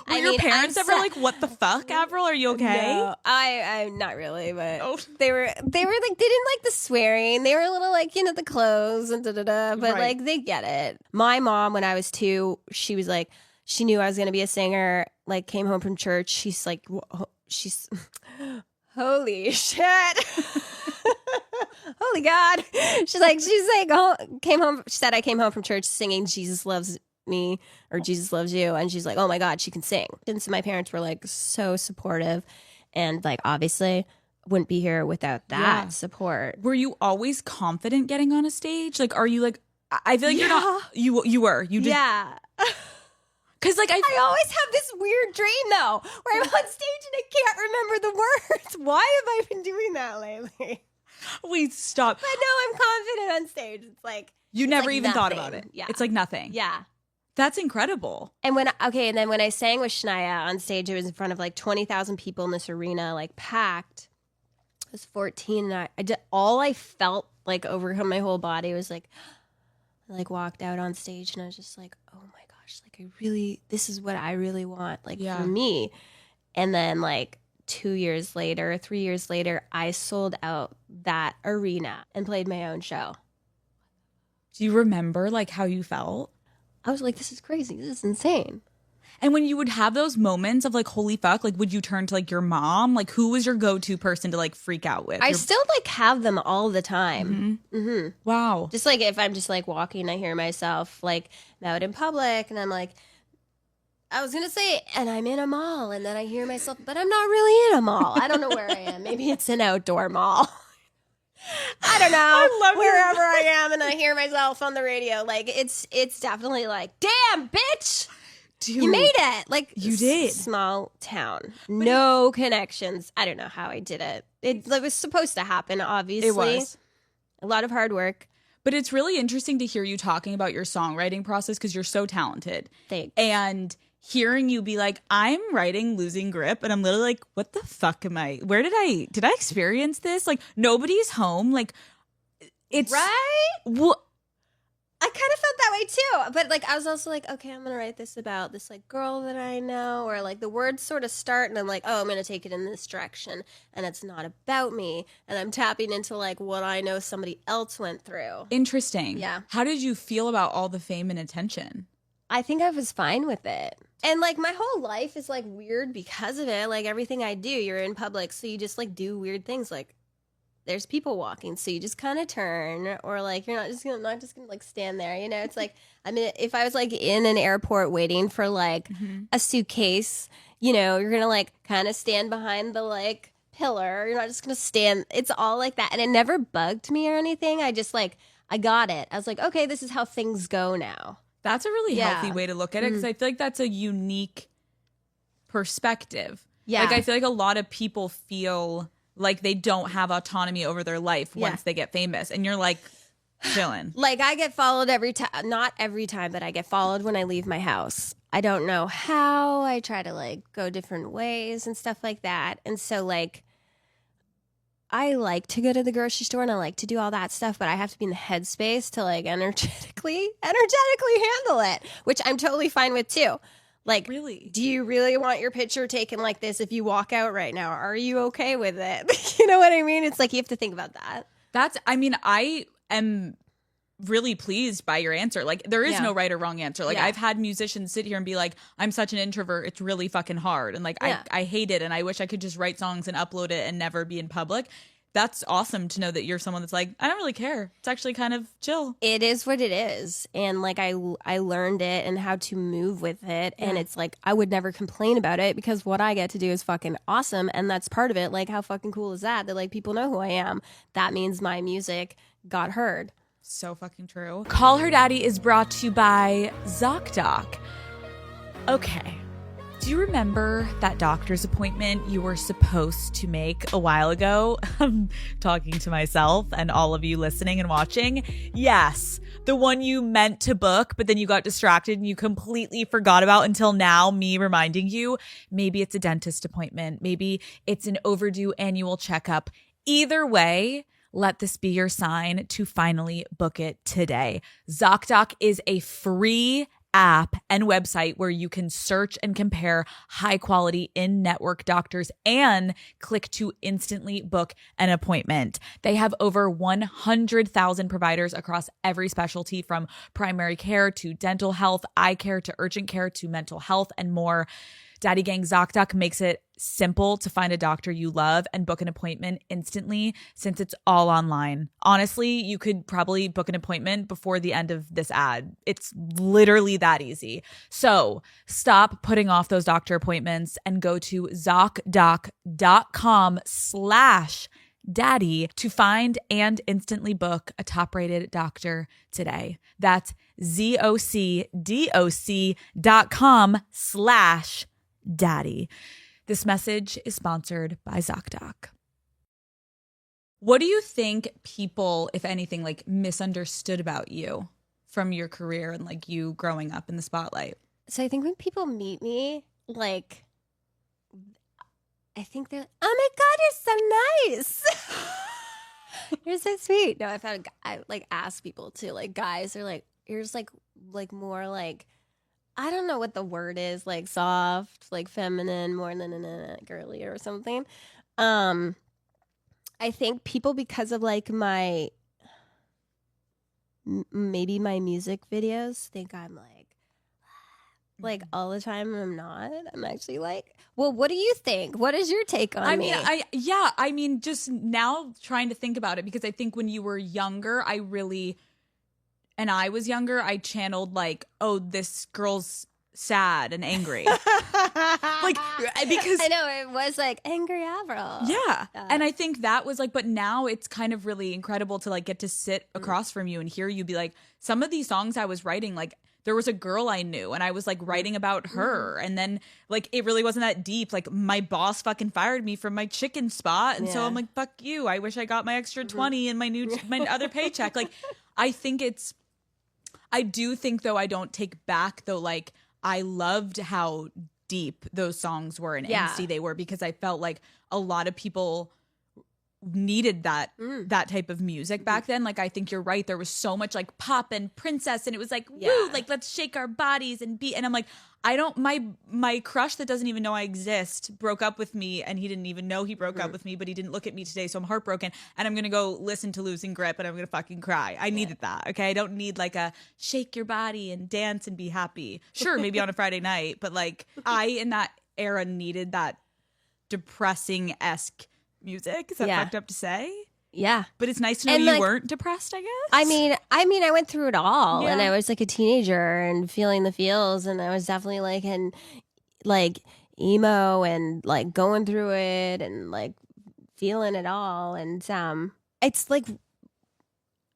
[SPEAKER 2] Were your parents ever like, what the fuck, Avril? Are you okay?
[SPEAKER 3] No, I'm not really, but they were like, they didn't like the swearing. They were a little like, you know, the clothes and da-da-da, but like they get it. My mom, when I was 2, she was like, she knew I was going to be a singer, like came home from church. She's like, holy shit. Holy God. She's like, came home. She said I came home from church singing Jesus Loves Me or Jesus Loves You. And she's like, oh my God, she can sing. And so my parents were like so supportive, and like obviously wouldn't be here without that support.
[SPEAKER 2] Were you always confident getting on a stage? Like, are you like, I feel like you're not, you were, you did.
[SPEAKER 3] Yeah.
[SPEAKER 2] Because like
[SPEAKER 3] I always have this weird dream though, where I'm on stage and I can't remember the words. Why have I been doing that lately?
[SPEAKER 2] We stop.
[SPEAKER 3] But no, I'm confident on stage. It's like
[SPEAKER 2] you never
[SPEAKER 3] like
[SPEAKER 2] even
[SPEAKER 3] nothing.
[SPEAKER 2] Thought about it. Yeah, it's like nothing.
[SPEAKER 3] Yeah,
[SPEAKER 2] that's incredible.
[SPEAKER 3] And then when I sang with Shania on stage, it was in front of like 20,000 people in this arena, like packed. I was 14, and I did all I felt like over my whole body was like, I like walked out on stage, and I was just like, oh my gosh, like this is what I really want, like for me. And then like 3 years later, I sold out that arena and played my own show.
[SPEAKER 2] Do you remember like how you felt?
[SPEAKER 3] I was like, this is crazy. This is insane.
[SPEAKER 2] And when you would have those moments of like, holy fuck, like would you turn to like your mom? Like who was your go-to person to like freak out with?
[SPEAKER 3] I still like have them all the time.
[SPEAKER 2] Mm-hmm. Mm-hmm. Wow.
[SPEAKER 3] Just like if I'm just like walking, I hear myself like out in public, and I'm like, I was going to say, and I'm in a mall, and then I hear myself, but I'm not really in a mall. I don't know where I am. Maybe it's an outdoor mall. I don't know.
[SPEAKER 2] I love
[SPEAKER 3] wherever I am, and I hear myself on the radio. Like it's definitely like, damn, bitch. Dude, you made it. Like
[SPEAKER 2] you did.
[SPEAKER 3] Small town. No connections. I don't know how I did it. It was supposed to happen, obviously.
[SPEAKER 2] It was.
[SPEAKER 3] A lot of hard work.
[SPEAKER 2] But it's really interesting to hear you talking about your songwriting process, because you're so talented.
[SPEAKER 3] Thanks.
[SPEAKER 2] And hearing you be like, I'm writing Losing Grip, and I'm literally like, what the fuck am I? Where did I experience this? Like, nobody's home. Like, it's
[SPEAKER 3] right.
[SPEAKER 2] Well,
[SPEAKER 3] I kind of felt that way too, but like I was also like, okay, I'm gonna write this about this like girl that I know, or like the words sort of start, and I'm like, oh, I'm gonna take it in this direction, and it's not about me, and I'm tapping into like what I know somebody else went through.
[SPEAKER 2] Interesting.
[SPEAKER 3] Yeah.
[SPEAKER 2] How did you feel about all the fame and attention?
[SPEAKER 3] I think I was fine with it. And like my whole life is like weird because of it. Like everything I do, you're in public, so you just like do weird things. Like there's people walking, so you just kind of turn, or like you're not just gonna like stand there. You know, it's like, I mean, if I was like in an airport waiting for like a suitcase, you know, you're gonna like kind of stand behind the like pillar. You're not just gonna stand. It's all like that, and it never bugged me or anything. I just like I got it. I was like, okay, this is how things go now.
[SPEAKER 2] That's a really
[SPEAKER 3] Yeah.
[SPEAKER 2] healthy way to look at it, because I feel like that's a unique perspective.
[SPEAKER 3] Yeah.
[SPEAKER 2] Like I feel like a lot of people feel like they don't have autonomy over their life once they get famous, and you're like chilling.
[SPEAKER 3] Like I get followed every time, not every time, but I get followed when I leave my house. I don't know how. I try to like go different ways and stuff like that. And so like I like to go to the grocery store and I like to do all that stuff, but I have to be in the headspace to like energetically handle it, which I'm totally fine with too. Like,
[SPEAKER 2] Really?
[SPEAKER 3] do you really want your picture taken like this if you walk out right now? Are you okay with it? You know what I mean? It's like you have to think about that.
[SPEAKER 2] I am really pleased by your answer. Like there is no right or wrong answer. Like I've had musicians sit here and be like, I'm such an introvert, it's really fucking hard. And like I hate it, and I wish I could just write songs and upload it and never be in public. That's awesome to know that you're someone that's like, I don't really care. It's actually kind of chill.
[SPEAKER 3] It is what it is. And like I learned it and how to move with it. And it's like I would never complain about it because what I get to do is fucking awesome. And that's part of it. Like how fucking cool is that? That like people know who I am. That means my music got heard.
[SPEAKER 2] So fucking true. Call Her Daddy is brought to you by ZocDoc. Okay. Do you remember that doctor's appointment you were supposed to make a while ago? I'm talking to myself and all of you listening and watching. Yes, the one you meant to book, but then you got distracted and you completely forgot about until now, me reminding you. Maybe it's a dentist appointment. Maybe it's an overdue annual checkup. Either way, let this be your sign to finally book it today. ZocDoc is a free app and website where you can search and compare high quality in-network doctors and click to instantly book an appointment. They have over 100,000 providers across every specialty, from primary care to dental health, eye care to urgent care to mental health and more. Daddy Gang, ZocDoc makes it simple to find a doctor you love and book an appointment instantly since it's all online. Honestly, you could probably book an appointment before the end of this ad. It's literally that easy. So stop putting off those doctor appointments and go to ZocDoc.com/daddy to find and instantly book a top-rated doctor today. That's ZocDoc.com/daddy. This message is sponsored by ZocDoc. What do you think people, if anything, like misunderstood about you from your career and like you growing up in the spotlight?
[SPEAKER 3] So I think when people meet me, like, I think they're like, oh my God, you're so nice. You're so sweet. No, I like ask people too, like guys are like, you're just like more like, I don't know what the word is, like soft, like feminine, more than girly or something. I think people, because of like maybe my music videos, think I'm like all the time. I'm not. I'm actually like, well, what do you think? What is your take on me?
[SPEAKER 2] I mean, just now trying to think about it, because I think when you were younger, I was younger, I channeled like, oh, this girl's sad and angry. Like, because
[SPEAKER 3] I know it was like angry Avril.
[SPEAKER 2] Yeah. And I think that was like, but now it's kind of really incredible to like get to sit across from you and hear you be like, some of these songs I was writing, like there was a girl I knew and I was like writing about her. And then like, it really wasn't that deep. Like my boss fucking fired me from my chicken spot. And so I'm like, fuck you. I wish I got my extra 20 in my other paycheck. Like, I do think though, I don't take back though, like I loved how deep those songs were and angsty they were, because I felt like a lot of people needed that type of music back then. Like I think you're right, there was so much like pop and princess and it was like woo, like let's shake our bodies and beat, and I'm like, I don't my crush that doesn't even know I exist broke up with me, and he didn't even know he broke up with me, but he didn't look at me today, so I'm heartbroken, and I'm gonna go listen to Losing Grip, and I'm gonna fucking cry. I needed that. Okay, I don't need like a shake your body and dance and be happy. Sure, maybe on a Friday night, but like I in that era needed that depressing-esque music. Is that fucked up to say?
[SPEAKER 3] Yeah.
[SPEAKER 2] But it's nice to know you weren't depressed, I guess.
[SPEAKER 3] I mean, I went through it all, and I was like a teenager and feeling the feels, and I was definitely like in like emo and like going through it and like feeling it all. And it's like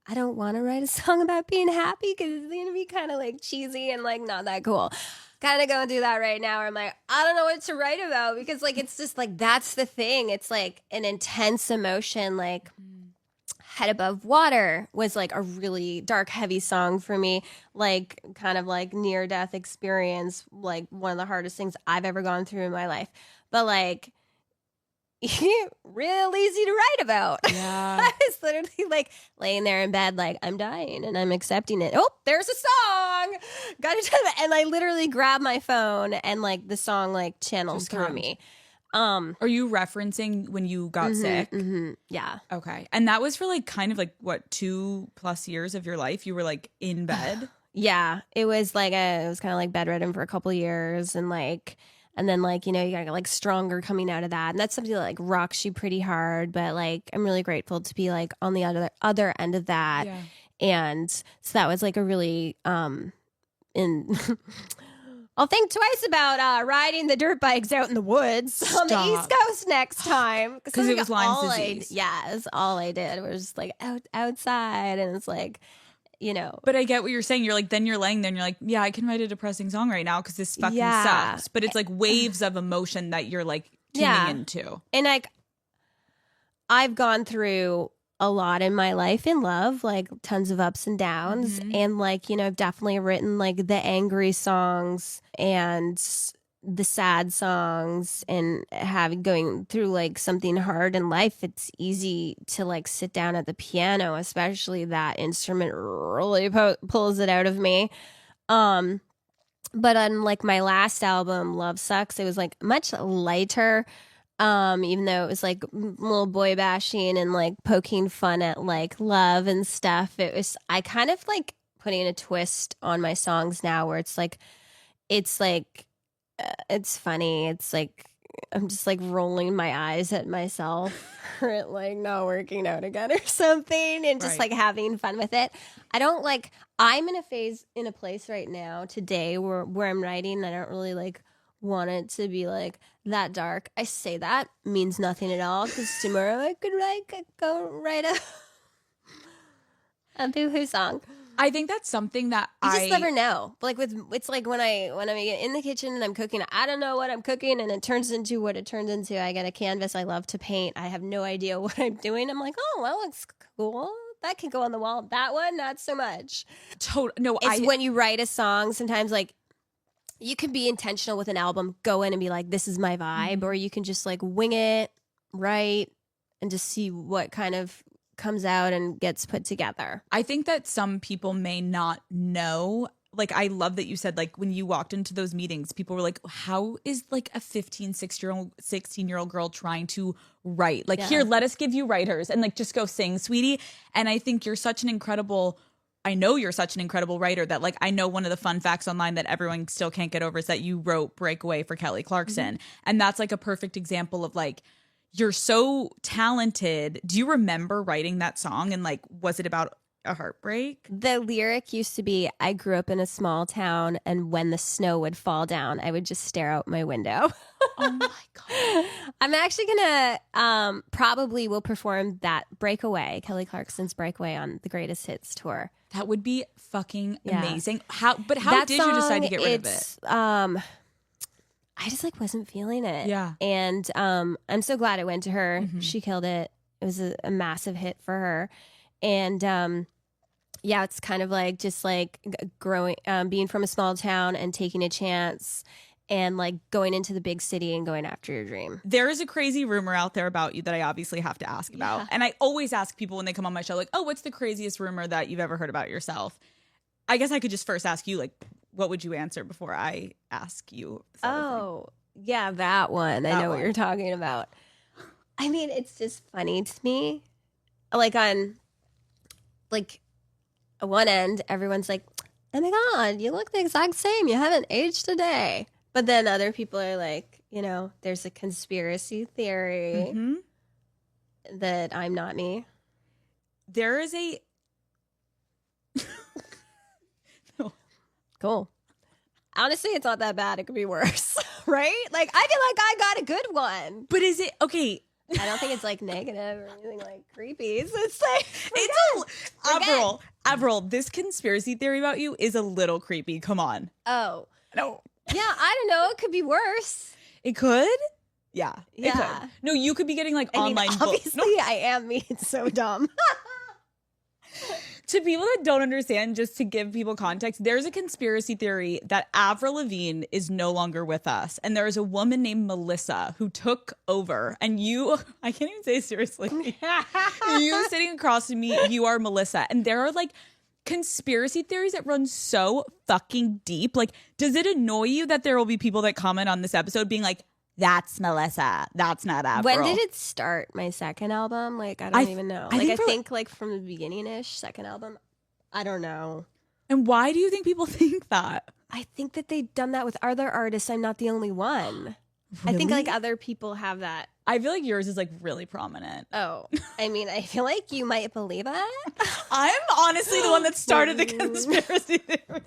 [SPEAKER 3] I don't want to write a song about being happy because it's gonna be kind of like cheesy and like not that cool. Kind of going through that right now where I'm like, I don't know what to write about because like it's just like that's the thing. It's like an intense emotion, like Head Above Water was like a really dark, heavy song for me, like kind of like near death experience, like one of the hardest things I've ever gone through in my life. But like real easy to write about.
[SPEAKER 2] Yeah.
[SPEAKER 3] I was literally like laying there in bed like I'm dying and I'm accepting it. Oh, there's a song. Got to tell it. And I literally grab my phone and like the song like channels
[SPEAKER 2] Just
[SPEAKER 3] through
[SPEAKER 2] comes.
[SPEAKER 3] me.
[SPEAKER 2] Are you referencing when you got sick?
[SPEAKER 3] Yeah.
[SPEAKER 2] Okay. And that was for like kind of like what 2+ years of your life? You were like in bed?
[SPEAKER 3] Yeah. It was like it was kind of like bedridden for a couple years and then like, you know, you got like stronger coming out of that. And that's something that like rocks you pretty hard. But like I'm really grateful to be like on the other end of that.
[SPEAKER 2] Yeah.
[SPEAKER 3] And so that was like a really I'll think twice about riding the dirt bikes out in the woods on the East Coast next time.
[SPEAKER 2] Because it was Lyme's disease.
[SPEAKER 3] It's all I did was like outside. And it's like, you know.
[SPEAKER 2] But I get what you're saying. You're like, then you're laying there and you're like, yeah, I can write a depressing song right now because this fucking sucks. But it's like waves of emotion that you're like tuning into.
[SPEAKER 3] And like, I've gone through a lot in my life in love, like tons of ups and downs. And like, you know, I've definitely written like the angry songs and the sad songs and going through like something hard in life. It's easy to like sit down at the piano, especially that instrument really pulls it out of me. But on like my last album, Love Sucks, it was like much lighter. Even though it was like little boy bashing and like poking fun at like love and stuff, I kind of like putting a twist on my songs now where it's funny. It's like, I'm just like rolling my eyes at myself or like not working out again or something and just like having fun with it. I'm in a place right now today where I'm writing. I don't really like want it to be like that dark. I say that means nothing at all because tomorrow I could go write a boohoo song.
[SPEAKER 2] I think that's something that
[SPEAKER 3] you just never know. Like it's like when I'm in the kitchen and I'm cooking, I don't know what I'm cooking and it turns into what it turns into. I get a canvas. I love to paint. I have no idea what I'm doing. I'm like, oh, that looks cool. That can go on the wall. That one, not so much. When you write a song, sometimes like you can be intentional with an album, go in and be like, this is my vibe, or you can just like wing it, write, and just see what kind of comes out and gets put together.
[SPEAKER 2] I think that some people may not know. Like, I love that you said, like, when you walked into those meetings, people were like, how is like a 16-year-old girl trying to write? Like, here, let us give you writers and like, just go sing, sweetie. And I think you're such an incredible writer that like, I know one of the fun facts online that everyone still can't get over is that you wrote Breakaway for Kelly Clarkson. And that's like a perfect example of like, you're so talented. Do you remember writing that song? And like, was it about a heartbreak?
[SPEAKER 3] The lyric used to be, I grew up in a small town and when the snow would fall down, I would just stare out my window.
[SPEAKER 2] Oh my God.
[SPEAKER 3] I'm actually going to will perform that Breakaway, Kelly Clarkson's Breakaway on the Greatest Hits tour.
[SPEAKER 2] That would be fucking amazing. How did you decide to get rid of it?
[SPEAKER 3] I just like wasn't feeling it.
[SPEAKER 2] Yeah.
[SPEAKER 3] And I'm so glad it went to her. She killed it. It was a massive hit for her. And it's kind of like just like growing, being from a small town and taking a chance and like going into the big city and going after your dream.
[SPEAKER 2] There is a crazy rumor out there about you that I obviously have to ask about. And I always ask people when they come on my show, like, oh, what's the craziest rumor that you've ever heard about yourself? I guess I could just first ask you, like, what would you answer before I ask you this other thing?
[SPEAKER 3] Oh, yeah, that one. I
[SPEAKER 2] That
[SPEAKER 3] know
[SPEAKER 2] one.
[SPEAKER 3] what you're talking about. I mean, it's just funny to me. Like on one end, everyone's like, oh my God, you look the exact same. You haven't aged a day. But then other people are like, there's a conspiracy theory
[SPEAKER 2] Mm-hmm.
[SPEAKER 3] that I'm not me.
[SPEAKER 2] There is a no.
[SPEAKER 3] Cool. Honestly, it's not that bad. It could be worse, right? Like, I feel like I got a good one.
[SPEAKER 2] But is it okay?
[SPEAKER 3] I don't think it's like negative or anything like creepy. So it's like,
[SPEAKER 2] Avril, this conspiracy theory about you is a little creepy. Come on.
[SPEAKER 3] oh,
[SPEAKER 2] No.
[SPEAKER 3] yeah, I don't know. It could be worse.
[SPEAKER 2] It could? Yeah. It
[SPEAKER 3] Yeah.
[SPEAKER 2] could. No, you could be getting like
[SPEAKER 3] I mean,
[SPEAKER 2] online books.
[SPEAKER 3] obviously, I am me. It's so dumb.
[SPEAKER 2] To people that don't understand, just to give people context, there's a conspiracy theory that Avril Lavigne is no longer with us. And there is a woman named Melissa who took over. And you, I can't even say it seriously. You sitting across from me, you are Melissa. And there are like conspiracy theories that run so fucking deep. Like, does it annoy you that there will be people that comment on this episode being like, that's Melissa, that's not Avril?
[SPEAKER 3] When did it start? My second album? Like, I don't even know.
[SPEAKER 2] I
[SPEAKER 3] Like,
[SPEAKER 2] think
[SPEAKER 3] I
[SPEAKER 2] for-
[SPEAKER 3] think like from the beginning-ish, second album. I don't know.
[SPEAKER 2] And why do you think people think that?
[SPEAKER 3] I think that they've done that with other artists. I'm not the only one. I think
[SPEAKER 2] Really?
[SPEAKER 3] like other people have that.
[SPEAKER 2] I feel like yours is like really prominent.
[SPEAKER 3] Oh, I mean, I feel like you might believe it.
[SPEAKER 2] I'm honestly the one that started the conspiracy theory.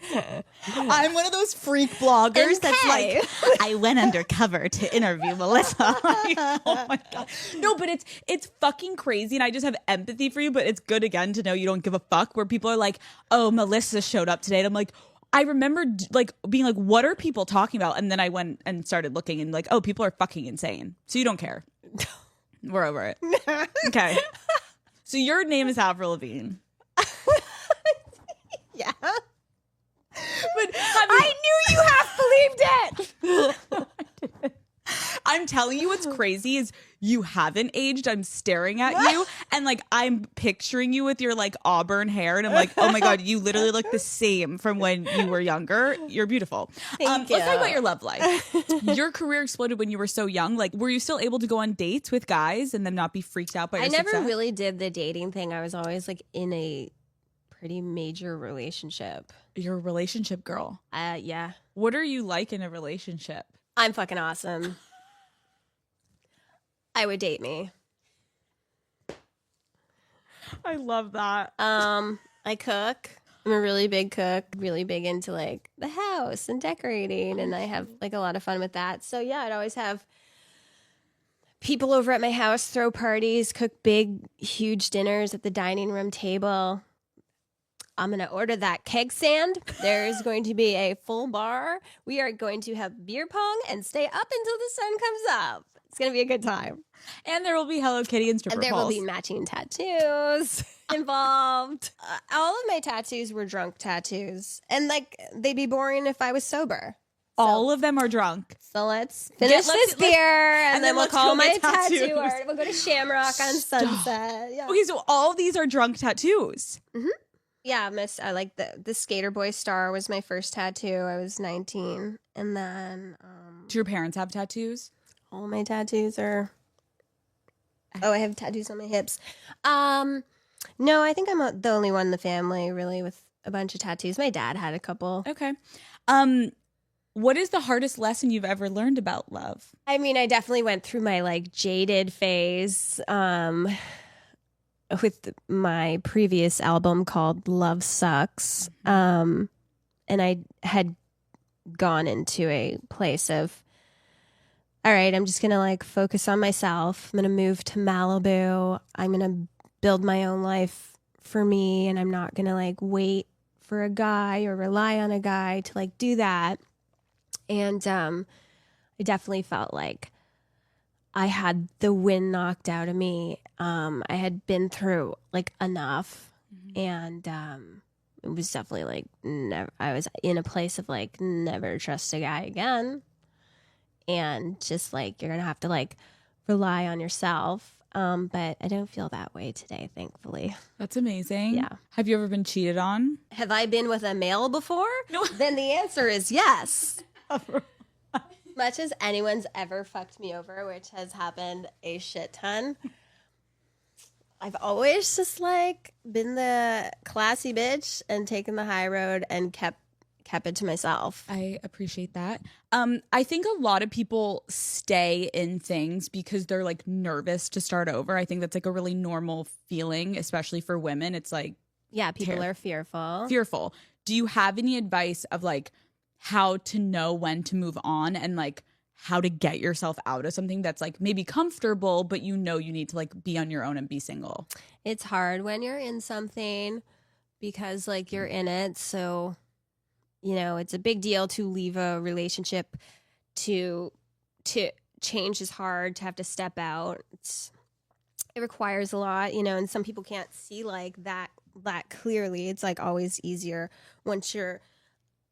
[SPEAKER 2] I'm one of those freak bloggers that's
[SPEAKER 3] Okay.
[SPEAKER 2] like, I went undercover to interview Melissa. Like, oh my God. No, but it's fucking crazy. And I just have empathy for you, but it's good again to know you don't give a fuck, where people are like, oh, Melissa showed up today. And I'm like, I remember like being like, what are people talking about? And then I went and started looking and like, oh, people are fucking insane. So you don't care. We're over it. Okay. So your name is Avril Lavigne.
[SPEAKER 3] Yeah.
[SPEAKER 2] But
[SPEAKER 3] I knew you half believed it.
[SPEAKER 2] I'm telling you what's crazy is you haven't aged. I'm staring at you and like I'm picturing you with your like auburn hair and I'm like, oh my God, you literally look the same from when you were younger. You're beautiful.
[SPEAKER 3] Thank
[SPEAKER 2] Let's talk
[SPEAKER 3] you.
[SPEAKER 2] about your love life. Your career exploded when you were so young. Like, were you still able to go on dates with guys and them not be freaked out by your
[SPEAKER 3] I never
[SPEAKER 2] success?
[SPEAKER 3] really did the dating thing. I was always like in a pretty major relationship.
[SPEAKER 2] You're a relationship girl.
[SPEAKER 3] Yeah.
[SPEAKER 2] What are you like in a relationship?
[SPEAKER 3] I'm fucking awesome. I would date me.
[SPEAKER 2] I love that.
[SPEAKER 3] I cook. I'm a really big cook, really big into like the house and decorating, and I have like a lot of fun with that. So yeah, I'd always have people over at my house, throw parties, cook big, huge dinners at the dining room table. I'm going to order that keg stand. There is going to be a full bar. We are going to have beer pong and stay up until the sun comes up. It's going to be a good time.
[SPEAKER 2] And there will be Hello Kitty and stripper
[SPEAKER 3] And there will
[SPEAKER 2] poles.
[SPEAKER 3] be matching tattoos involved. All of my tattoos were drunk tattoos. And like, they'd be boring if I was sober.
[SPEAKER 2] All of them are drunk.
[SPEAKER 3] So let's finish this beer and then we'll
[SPEAKER 2] let's
[SPEAKER 3] call
[SPEAKER 2] go
[SPEAKER 3] my
[SPEAKER 2] get tattoos.
[SPEAKER 3] tattoo art. We'll go to Shamrock on Sunset. Yeah.
[SPEAKER 2] Okay, so all of these are drunk tattoos.
[SPEAKER 3] Yeah, I like the Skater Boy star was my first tattoo. I was 19, and then
[SPEAKER 2] Do your parents have tattoos?
[SPEAKER 3] all my tattoos are. Oh, I have tattoos on my hips. No, I think I'm the only one in the family really with a bunch of tattoos. My dad had a couple.
[SPEAKER 2] Okay. What is the hardest lesson you've ever learned about love?
[SPEAKER 3] I mean, I definitely went through my like jaded phase. With my previous album called Love Sucks. And I had gone into a place of, all right, I'm just going to like focus on myself. I'm going to move to Malibu. I'm going to build my own life for me. And I'm not going to like wait for a guy or rely on a guy to like do that. And I definitely felt like I had the wind knocked out of me. I had been through like enough, and it was definitely like never. I was in a place of like never trust a guy again, and just like you're gonna have to like rely on yourself. But I don't feel that way today, thankfully.
[SPEAKER 2] That's amazing.
[SPEAKER 3] Yeah.
[SPEAKER 2] Have you ever been cheated on?
[SPEAKER 3] Have I been with a male before?
[SPEAKER 2] No.
[SPEAKER 3] Then the answer is yes. Much as anyone's ever fucked me over, which has happened a shit ton, I've always just like been the classy bitch and taken the high road and kept it to myself.
[SPEAKER 2] I appreciate that. I think a lot of people stay in things because they're like nervous to start over. I think that's like a really normal feeling, especially for women. It's like,
[SPEAKER 3] Yeah, people are fearful.
[SPEAKER 2] fearful. Do you have any advice of like how to know when to move on and like how to get yourself out of something that's like maybe comfortable, but you know you need to like be on your own and be single?
[SPEAKER 3] It's hard when you're in something because like you're in it. So, you know, it's a big deal to leave a relationship. To change is hard, to have to step out. It requires a lot, you know, and some people can't see like that clearly. It's like always easier once you're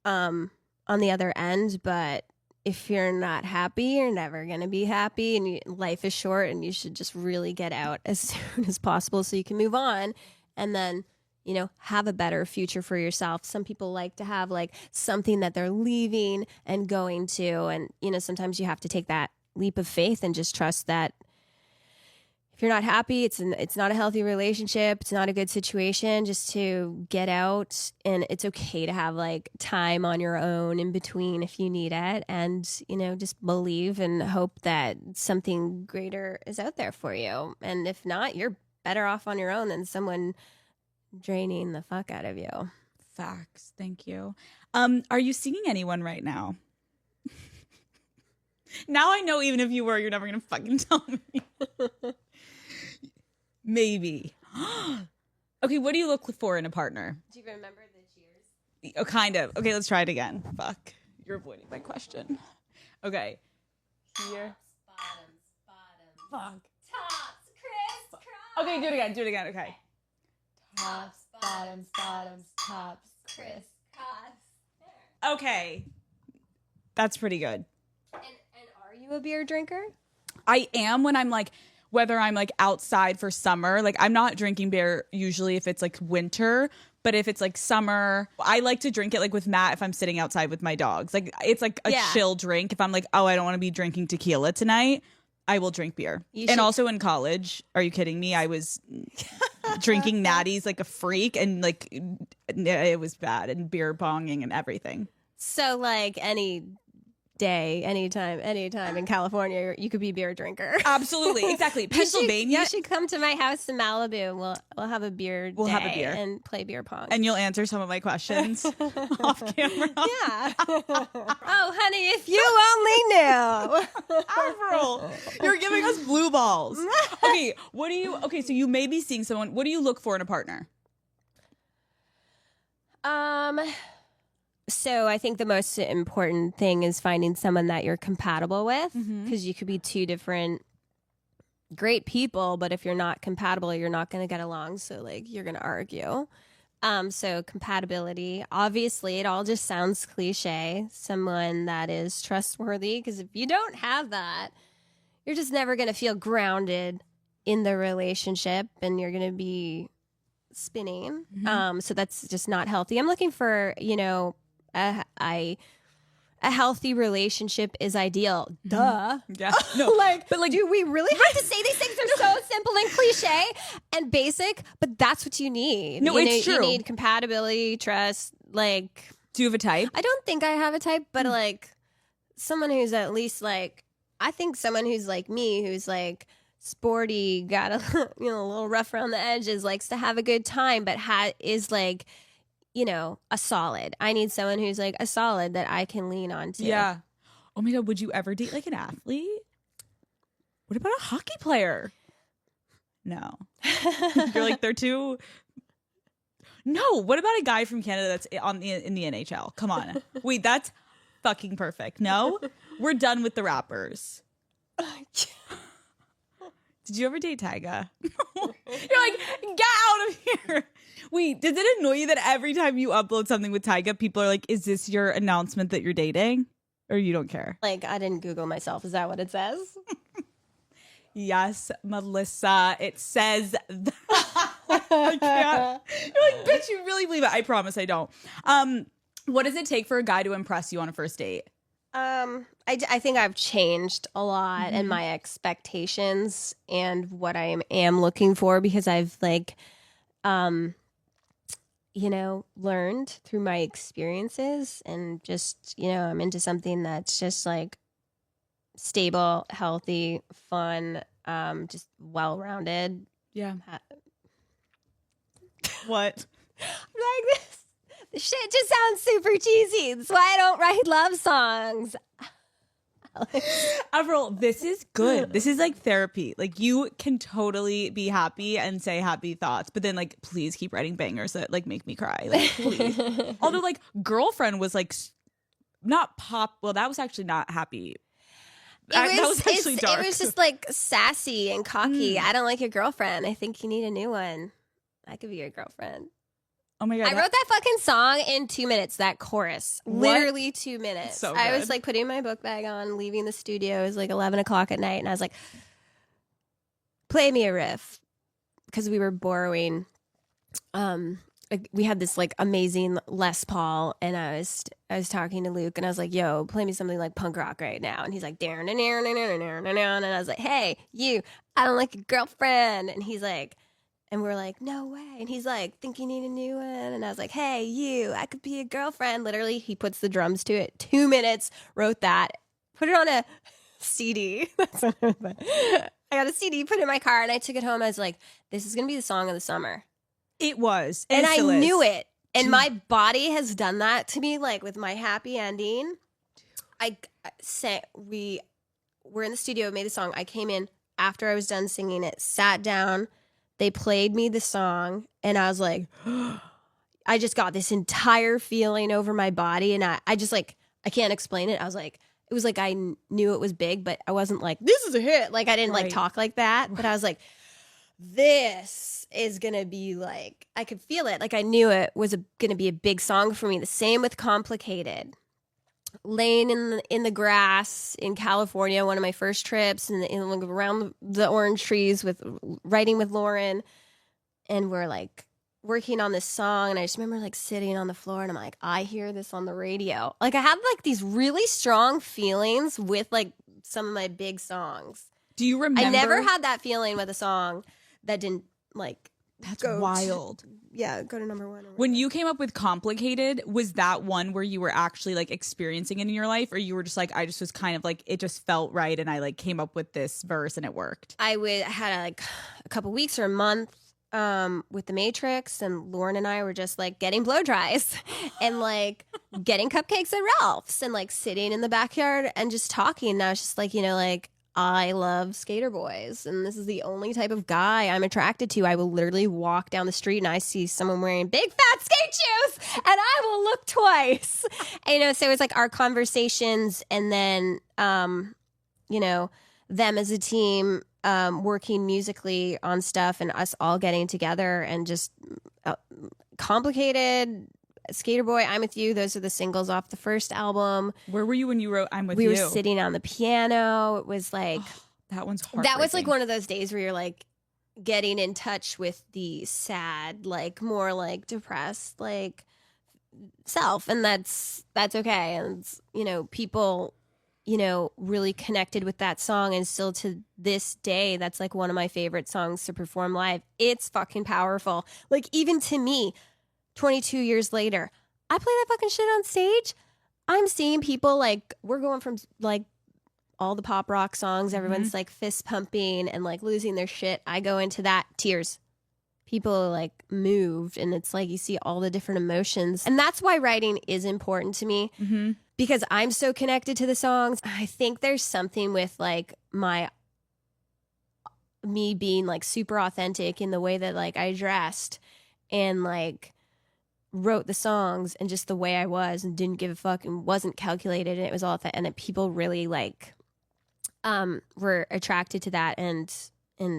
[SPEAKER 3] on the other end, but if you're not happy, you're never going to be happy, and life is short, and you should just really get out as soon as possible so you can move on and then, you know, have a better future for yourself. Some people like to have like something that they're leaving and going to, and, you know, sometimes you have to take that leap of faith and just trust that if you're not happy, it's not a healthy relationship, it's not a good situation, just to get out. And it's okay to have like time on your own in between if you need it, and, you know, just believe and hope that something greater is out there for you. And if not, you're better off on your own than someone draining the fuck out of you.
[SPEAKER 2] Facts. Thank you. Are you seeing anyone right now? Now I know even if you were, you're never going to fucking tell me. Maybe. Okay, what do you look for in a partner?
[SPEAKER 3] Do you remember the cheers?
[SPEAKER 2] Oh, kind of. Okay, let's try it again. Fuck. You're avoiding my question. Okay. Here.
[SPEAKER 3] Bottoms.
[SPEAKER 2] Fuck.
[SPEAKER 3] Tops, crisscross.
[SPEAKER 2] Okay, do it again. Okay.
[SPEAKER 3] Tops, bottoms, tops, crisscross.
[SPEAKER 2] Okay. That's pretty good.
[SPEAKER 3] And are you a beer drinker?
[SPEAKER 2] I am when I'm like, whether I'm like outside for summer, like I'm not drinking beer usually if it's like winter, but if it's like summer, I like to drink it like with Matt if I'm sitting outside with my dogs. Like it's like a chill drink. If I'm like, oh, I don't want to be drinking tequila tonight, I will drink beer. And also in college, are you kidding me? I was drinking natties like a freak, and like it was bad, and beer bonging and everything.
[SPEAKER 3] So like any day, anytime in California, you could be a beer drinker.
[SPEAKER 2] Absolutely, exactly. Pennsylvania.
[SPEAKER 3] You should come to my house in Malibu. We'll have a beer.
[SPEAKER 2] We'll have a beer
[SPEAKER 3] and play beer pong.
[SPEAKER 2] And you'll answer some of my questions off camera.
[SPEAKER 3] Yeah. Oh, honey, if you only knew.
[SPEAKER 2] Avril, you're giving us blue balls. Okay, okay, so you may be seeing someone. What do you look for in a partner?
[SPEAKER 3] So I think the most important thing is finding someone that you're compatible with, because you could be two different great people, but if you're not compatible, you're not going to get along. So like you're going to argue. So compatibility, obviously it all just sounds cliche. Someone that is trustworthy, because if you don't have that, you're just never going to feel grounded in the relationship, and you're going to be spinning. So that's just not healthy. I'm looking for, you know, a healthy relationship is ideal. Duh.
[SPEAKER 2] Yeah. No.
[SPEAKER 3] But do we really have to say these things are so simple and cliche and basic? But that's what you need.
[SPEAKER 2] No, it's true.
[SPEAKER 3] You need compatibility, trust. Like,
[SPEAKER 2] do you have a type?
[SPEAKER 3] I don't think I have a type, but like someone who's at least like, I think someone who's like me, who's like sporty, got a a little rough around the edges, likes to have a good time, but is like, you know, a solid. I need someone who's like a solid that I can lean on to.
[SPEAKER 2] Yeah. Oh my God, would you ever date like an athlete? What about a hockey player? No. You're like, they're too... No, what about a guy from Canada that's in the NHL? Come on. Wait, that's fucking perfect. No? We're done with the rappers. Did you ever date Tyga? You're like, get out of here. Wait, does it annoy you that every time you upload something with Tyga, people are like, is this your announcement that you're dating? Or you don't care?
[SPEAKER 3] Like, I didn't Google myself. Is that what it says?
[SPEAKER 2] Yes, Melissa. It says that. I can't. You're like, bitch, you really believe it. I promise I don't. What does it take for a guy to impress you on a first date?
[SPEAKER 3] I think I've changed a lot in my expectations and what I am looking for, because I've like, learned through my experiences, and just, I'm into something that's just like stable, healthy, fun, just well-rounded.
[SPEAKER 2] Yeah. What?
[SPEAKER 3] Like this. The shit just sounds super cheesy. That's why I don't write love songs.
[SPEAKER 2] Avril, this is good. This is like therapy. Like, you can totally be happy and say happy thoughts, but then like, please keep writing bangers that like make me cry. Like, please. Although like Girlfriend was like not pop. Well, that was actually not happy. That was actually dark.
[SPEAKER 3] It was just like sassy and cocky. I don't like your girlfriend. I think you need a new one. I could be your girlfriend.
[SPEAKER 2] Oh my God.
[SPEAKER 3] I wrote that fucking song in 2 minutes, that chorus.
[SPEAKER 2] What?
[SPEAKER 3] Literally 2 minutes.
[SPEAKER 2] So
[SPEAKER 3] I was
[SPEAKER 2] good.
[SPEAKER 3] like putting my book bag on, leaving the studio. It was like 11 o'clock at night. And I was like, play me a riff. Because we were borrowing, we had this like amazing Les Paul. And I was talking to Luke and I was like, yo, play me something like punk rock right now. And he's like, and I was like, hey, you, I don't like your girlfriend. And he's like, and we're like, no way. And he's like, think you need a new one? And I was like, hey, you, I could be a girlfriend. Literally, he puts the drums to it. 2 minutes, wrote that, put it on a CD. I got a CD, put it in my car, and I took it home. I was like, this is going to be the song of the summer.
[SPEAKER 2] It was.
[SPEAKER 3] And I
[SPEAKER 2] still is.
[SPEAKER 3] knew it. And my body has done that to me, like with my happy ending. We were in the studio, made the song. I came in after I was done singing it, sat down. They played me the song, and I was like, I just got this entire feeling over my body, and I just like, I can't explain it. I was like, it was like I knew it was big, but I wasn't like, this is a hit. Like, I didn't like talk like that, but I was like, this is going to be like, I could feel it. Like, I knew it was going to be a big song for me. The same with Complicated. Laying in the grass in California, one of my first trips, and around the orange trees writing with Lauren, and we're like working on this song, and I just remember like sitting on the floor, and I'm like, I hear this on the radio. Like, I had like these really strong feelings with like some of my big songs.
[SPEAKER 2] Do you remember?
[SPEAKER 3] I never had that feeling with a song that didn't like.
[SPEAKER 2] That's wild.
[SPEAKER 3] Go to number one.
[SPEAKER 2] When you came up with Complicated, was that one where you were actually like experiencing it in your life, or you were just like, I just was kind of like, it just felt right, and I like came up with this verse and it worked?
[SPEAKER 3] I had like a couple weeks or a month with The Matrix, and Lauren and I were just like getting blow dries and like getting cupcakes at Ralph's and like sitting in the backyard and just talking. And I was just like, like, I love skater boys, and this is the only type of guy I'm attracted to. I will literally walk down the street and I see someone wearing big fat skate shoes and I will look twice. And, so it's like our conversations, and then, them as a team working musically on stuff, and us all getting together, and just Complicated, Skater Boy, I'm With You. Those are the singles off the first album.
[SPEAKER 2] Where were you when you wrote I'm With You?
[SPEAKER 3] We were sitting on the piano. It was like...
[SPEAKER 2] that one's heartbreaking.
[SPEAKER 3] That was like one of those days where you're like getting in touch with the sad, like more like depressed, like self. And that's okay. And, people, really connected with that song. And still to this day, that's like one of my favorite songs to perform live. It's fucking powerful. Like, even to me, 22 years later, I play that fucking shit on stage. I'm seeing people like, we're going from like all the pop rock songs, everyone's like fist pumping and like losing their shit. I go into that, tears. People are like moved, and it's like you see all the different emotions. And that's why writing is important to me, because I'm so connected to the songs. I think there's something with like me being like super authentic in the way that like I dressed and like wrote the songs, and just the way I was, and didn't give a fuck, and wasn't calculated, and it was all that, and people really like were attracted to that and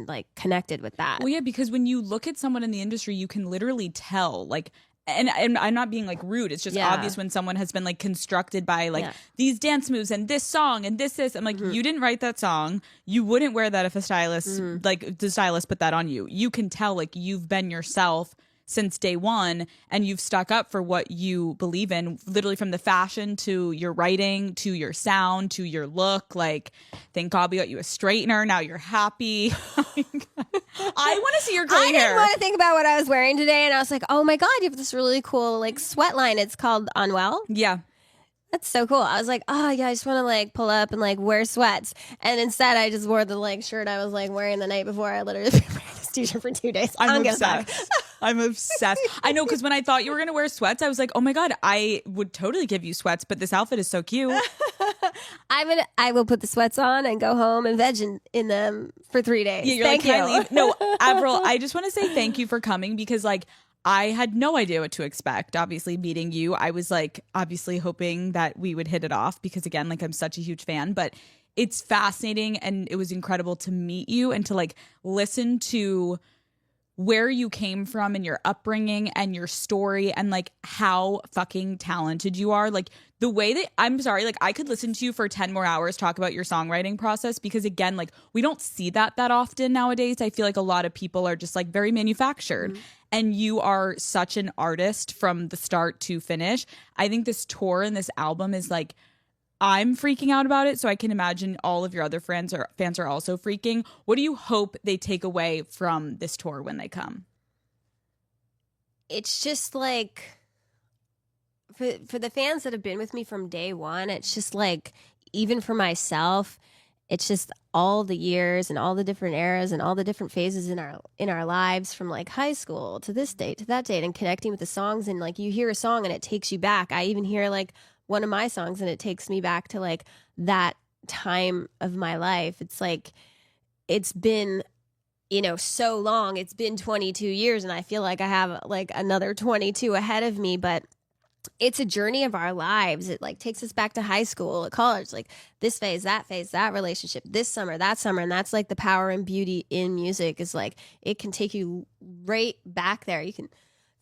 [SPEAKER 3] like connected with that.
[SPEAKER 2] Well, yeah, because when you look at someone in the industry, you can literally tell like and I'm not being like rude. It's just obvious when someone has been like constructed by like these dance moves and this song and this. I'm like, you didn't write that song. You wouldn't wear that if a stylist, like the stylist put that on you. You can tell like you've been yourself since day one and you've stuck up for what you believe in, literally from the fashion to your writing to your sound to your look. Like, thank God we got you a straightener. Now you're happy. I want to see your gray hair.
[SPEAKER 3] I didn't want to think about what I was wearing today, and I was like, oh my God, you have this really cool like sweat line. It's called Unwell.
[SPEAKER 2] Yeah.
[SPEAKER 3] That's so cool. I was like, oh yeah, I just want to like pull up and like wear sweats. And instead I just wore the like shirt I was like wearing the night before. I literally been wearing this t-shirt for 2 days.
[SPEAKER 2] I'm obsessed. I'm obsessed. I know, because when I thought you were going to wear sweats, I was like, oh my God, I would totally give you sweats, but this outfit is so cute.
[SPEAKER 3] I will put the sweats on and go home and veg in them for 3 days.
[SPEAKER 2] Yeah, you're
[SPEAKER 3] Thank
[SPEAKER 2] like,
[SPEAKER 3] you.
[SPEAKER 2] can I leave? No, Avril, I just want to say thank you for coming, because like I had no idea what to expect. Obviously, meeting you, I was like obviously hoping that we would hit it off, because again, like I'm such a huge fan, but it's fascinating and it was incredible to meet you and to like listen to where you came from and your upbringing and your story and like how fucking talented you are. Like the way that, I'm sorry, like I could listen to you for 10 more hours talk about your songwriting process, because again, like we don't see that often nowadays. I feel like a lot of people are just like very manufactured. And you are such an artist from the start to finish. I think this tour and this album is like, I'm freaking out about it, so I can imagine all of your other fans are also freaking. What do you hope they take away from this tour when they come?
[SPEAKER 3] It's just like for the fans that have been with me from day one, it's just like, even for myself, it's just all the years and all the different eras and all the different phases in our lives, from like high school to this date to that date, and connecting with the songs. And like you hear a song and it takes you back. I even hear like one of my songs and it takes me back to like that time of my life. It's like, it's been, so long. It's been 22 years and I feel like I have like another 22 ahead of me, but it's a journey of our lives. It like takes us back to high school, college, like this phase, that relationship, this summer, that summer. And that's like the power and beauty in music, is like, it can take you right back there. You can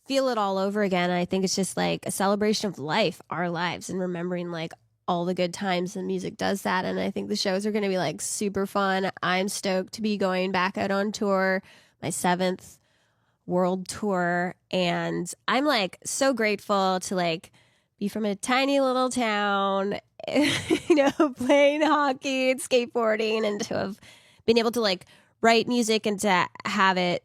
[SPEAKER 3] feel it all over again. And I think it's just like a celebration of life, our lives, and remembering like all the good times, and music does that. And I think the shows are going to be like super fun. I'm stoked to be going back out on tour, my 7th world tour. And I'm like so grateful to like be from a tiny little town, playing hockey and skateboarding, and to have been able to like write music and to have it,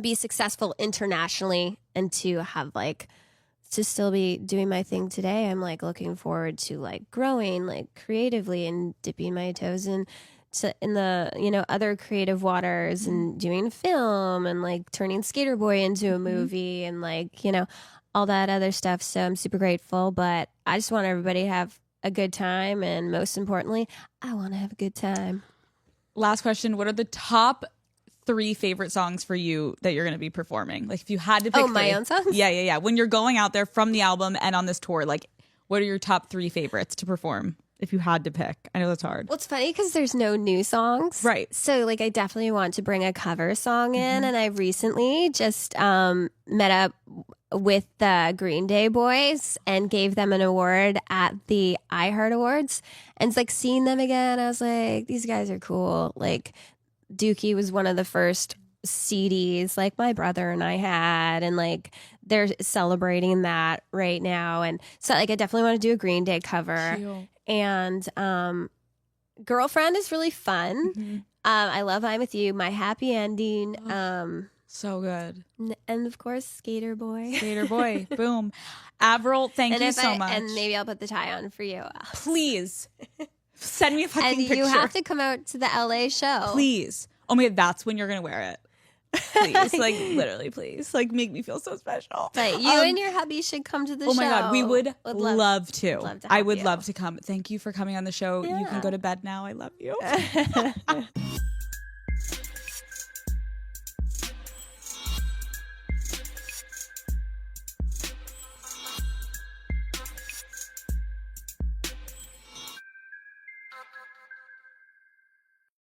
[SPEAKER 3] be successful internationally, and to have like to still be doing my thing today. I'm like looking forward to like growing like creatively and dipping my toes in the other creative waters, and doing film and like turning Skater Boy into a movie, and like all that other stuff. So I'm super grateful, but I just want everybody to have a good time, and most importantly, I want to have a good time.
[SPEAKER 2] Last question, what are the top 3 favorite songs for you that you're going to be performing? Like if you had to pick
[SPEAKER 3] my own songs?
[SPEAKER 2] Yeah. When you're going out there from the album and on this tour, like what are your top 3 favorites to perform if you had to pick? I know that's hard.
[SPEAKER 3] Well, it's funny because there's no new songs.
[SPEAKER 2] Right.
[SPEAKER 3] So like I definitely want to bring a cover song in. And I recently just met up with the Green Day boys and gave them an award at the iHeart Awards. And it's like seeing them again, I was like, these guys are cool. Like Dookie was one of the first CDs like my brother and I had, and like they're celebrating that right now. And so like I definitely want to do a Green Day cover.
[SPEAKER 2] Cute.
[SPEAKER 3] And Girlfriend is really fun. I love I'm With You, My Happy Ending.
[SPEAKER 2] So good.
[SPEAKER 3] And of course, Skater Boy.
[SPEAKER 2] Skater Boy. Boom. Avril, thank you so much.
[SPEAKER 3] And maybe I'll put the tie on for you.
[SPEAKER 2] Please. Send me a fucking
[SPEAKER 3] and
[SPEAKER 2] picture.
[SPEAKER 3] You have to come out to the LA show.
[SPEAKER 2] Please. Oh my God, that's when you're going to wear it. Please. Like, literally, please. Like, make me feel so special.
[SPEAKER 3] But you and your hubby should come to the show.
[SPEAKER 2] Oh my God, we would love to. I would
[SPEAKER 3] you.
[SPEAKER 2] love to come. Thank you for coming on the show.
[SPEAKER 3] Yeah.
[SPEAKER 2] You can go to bed now. I love you.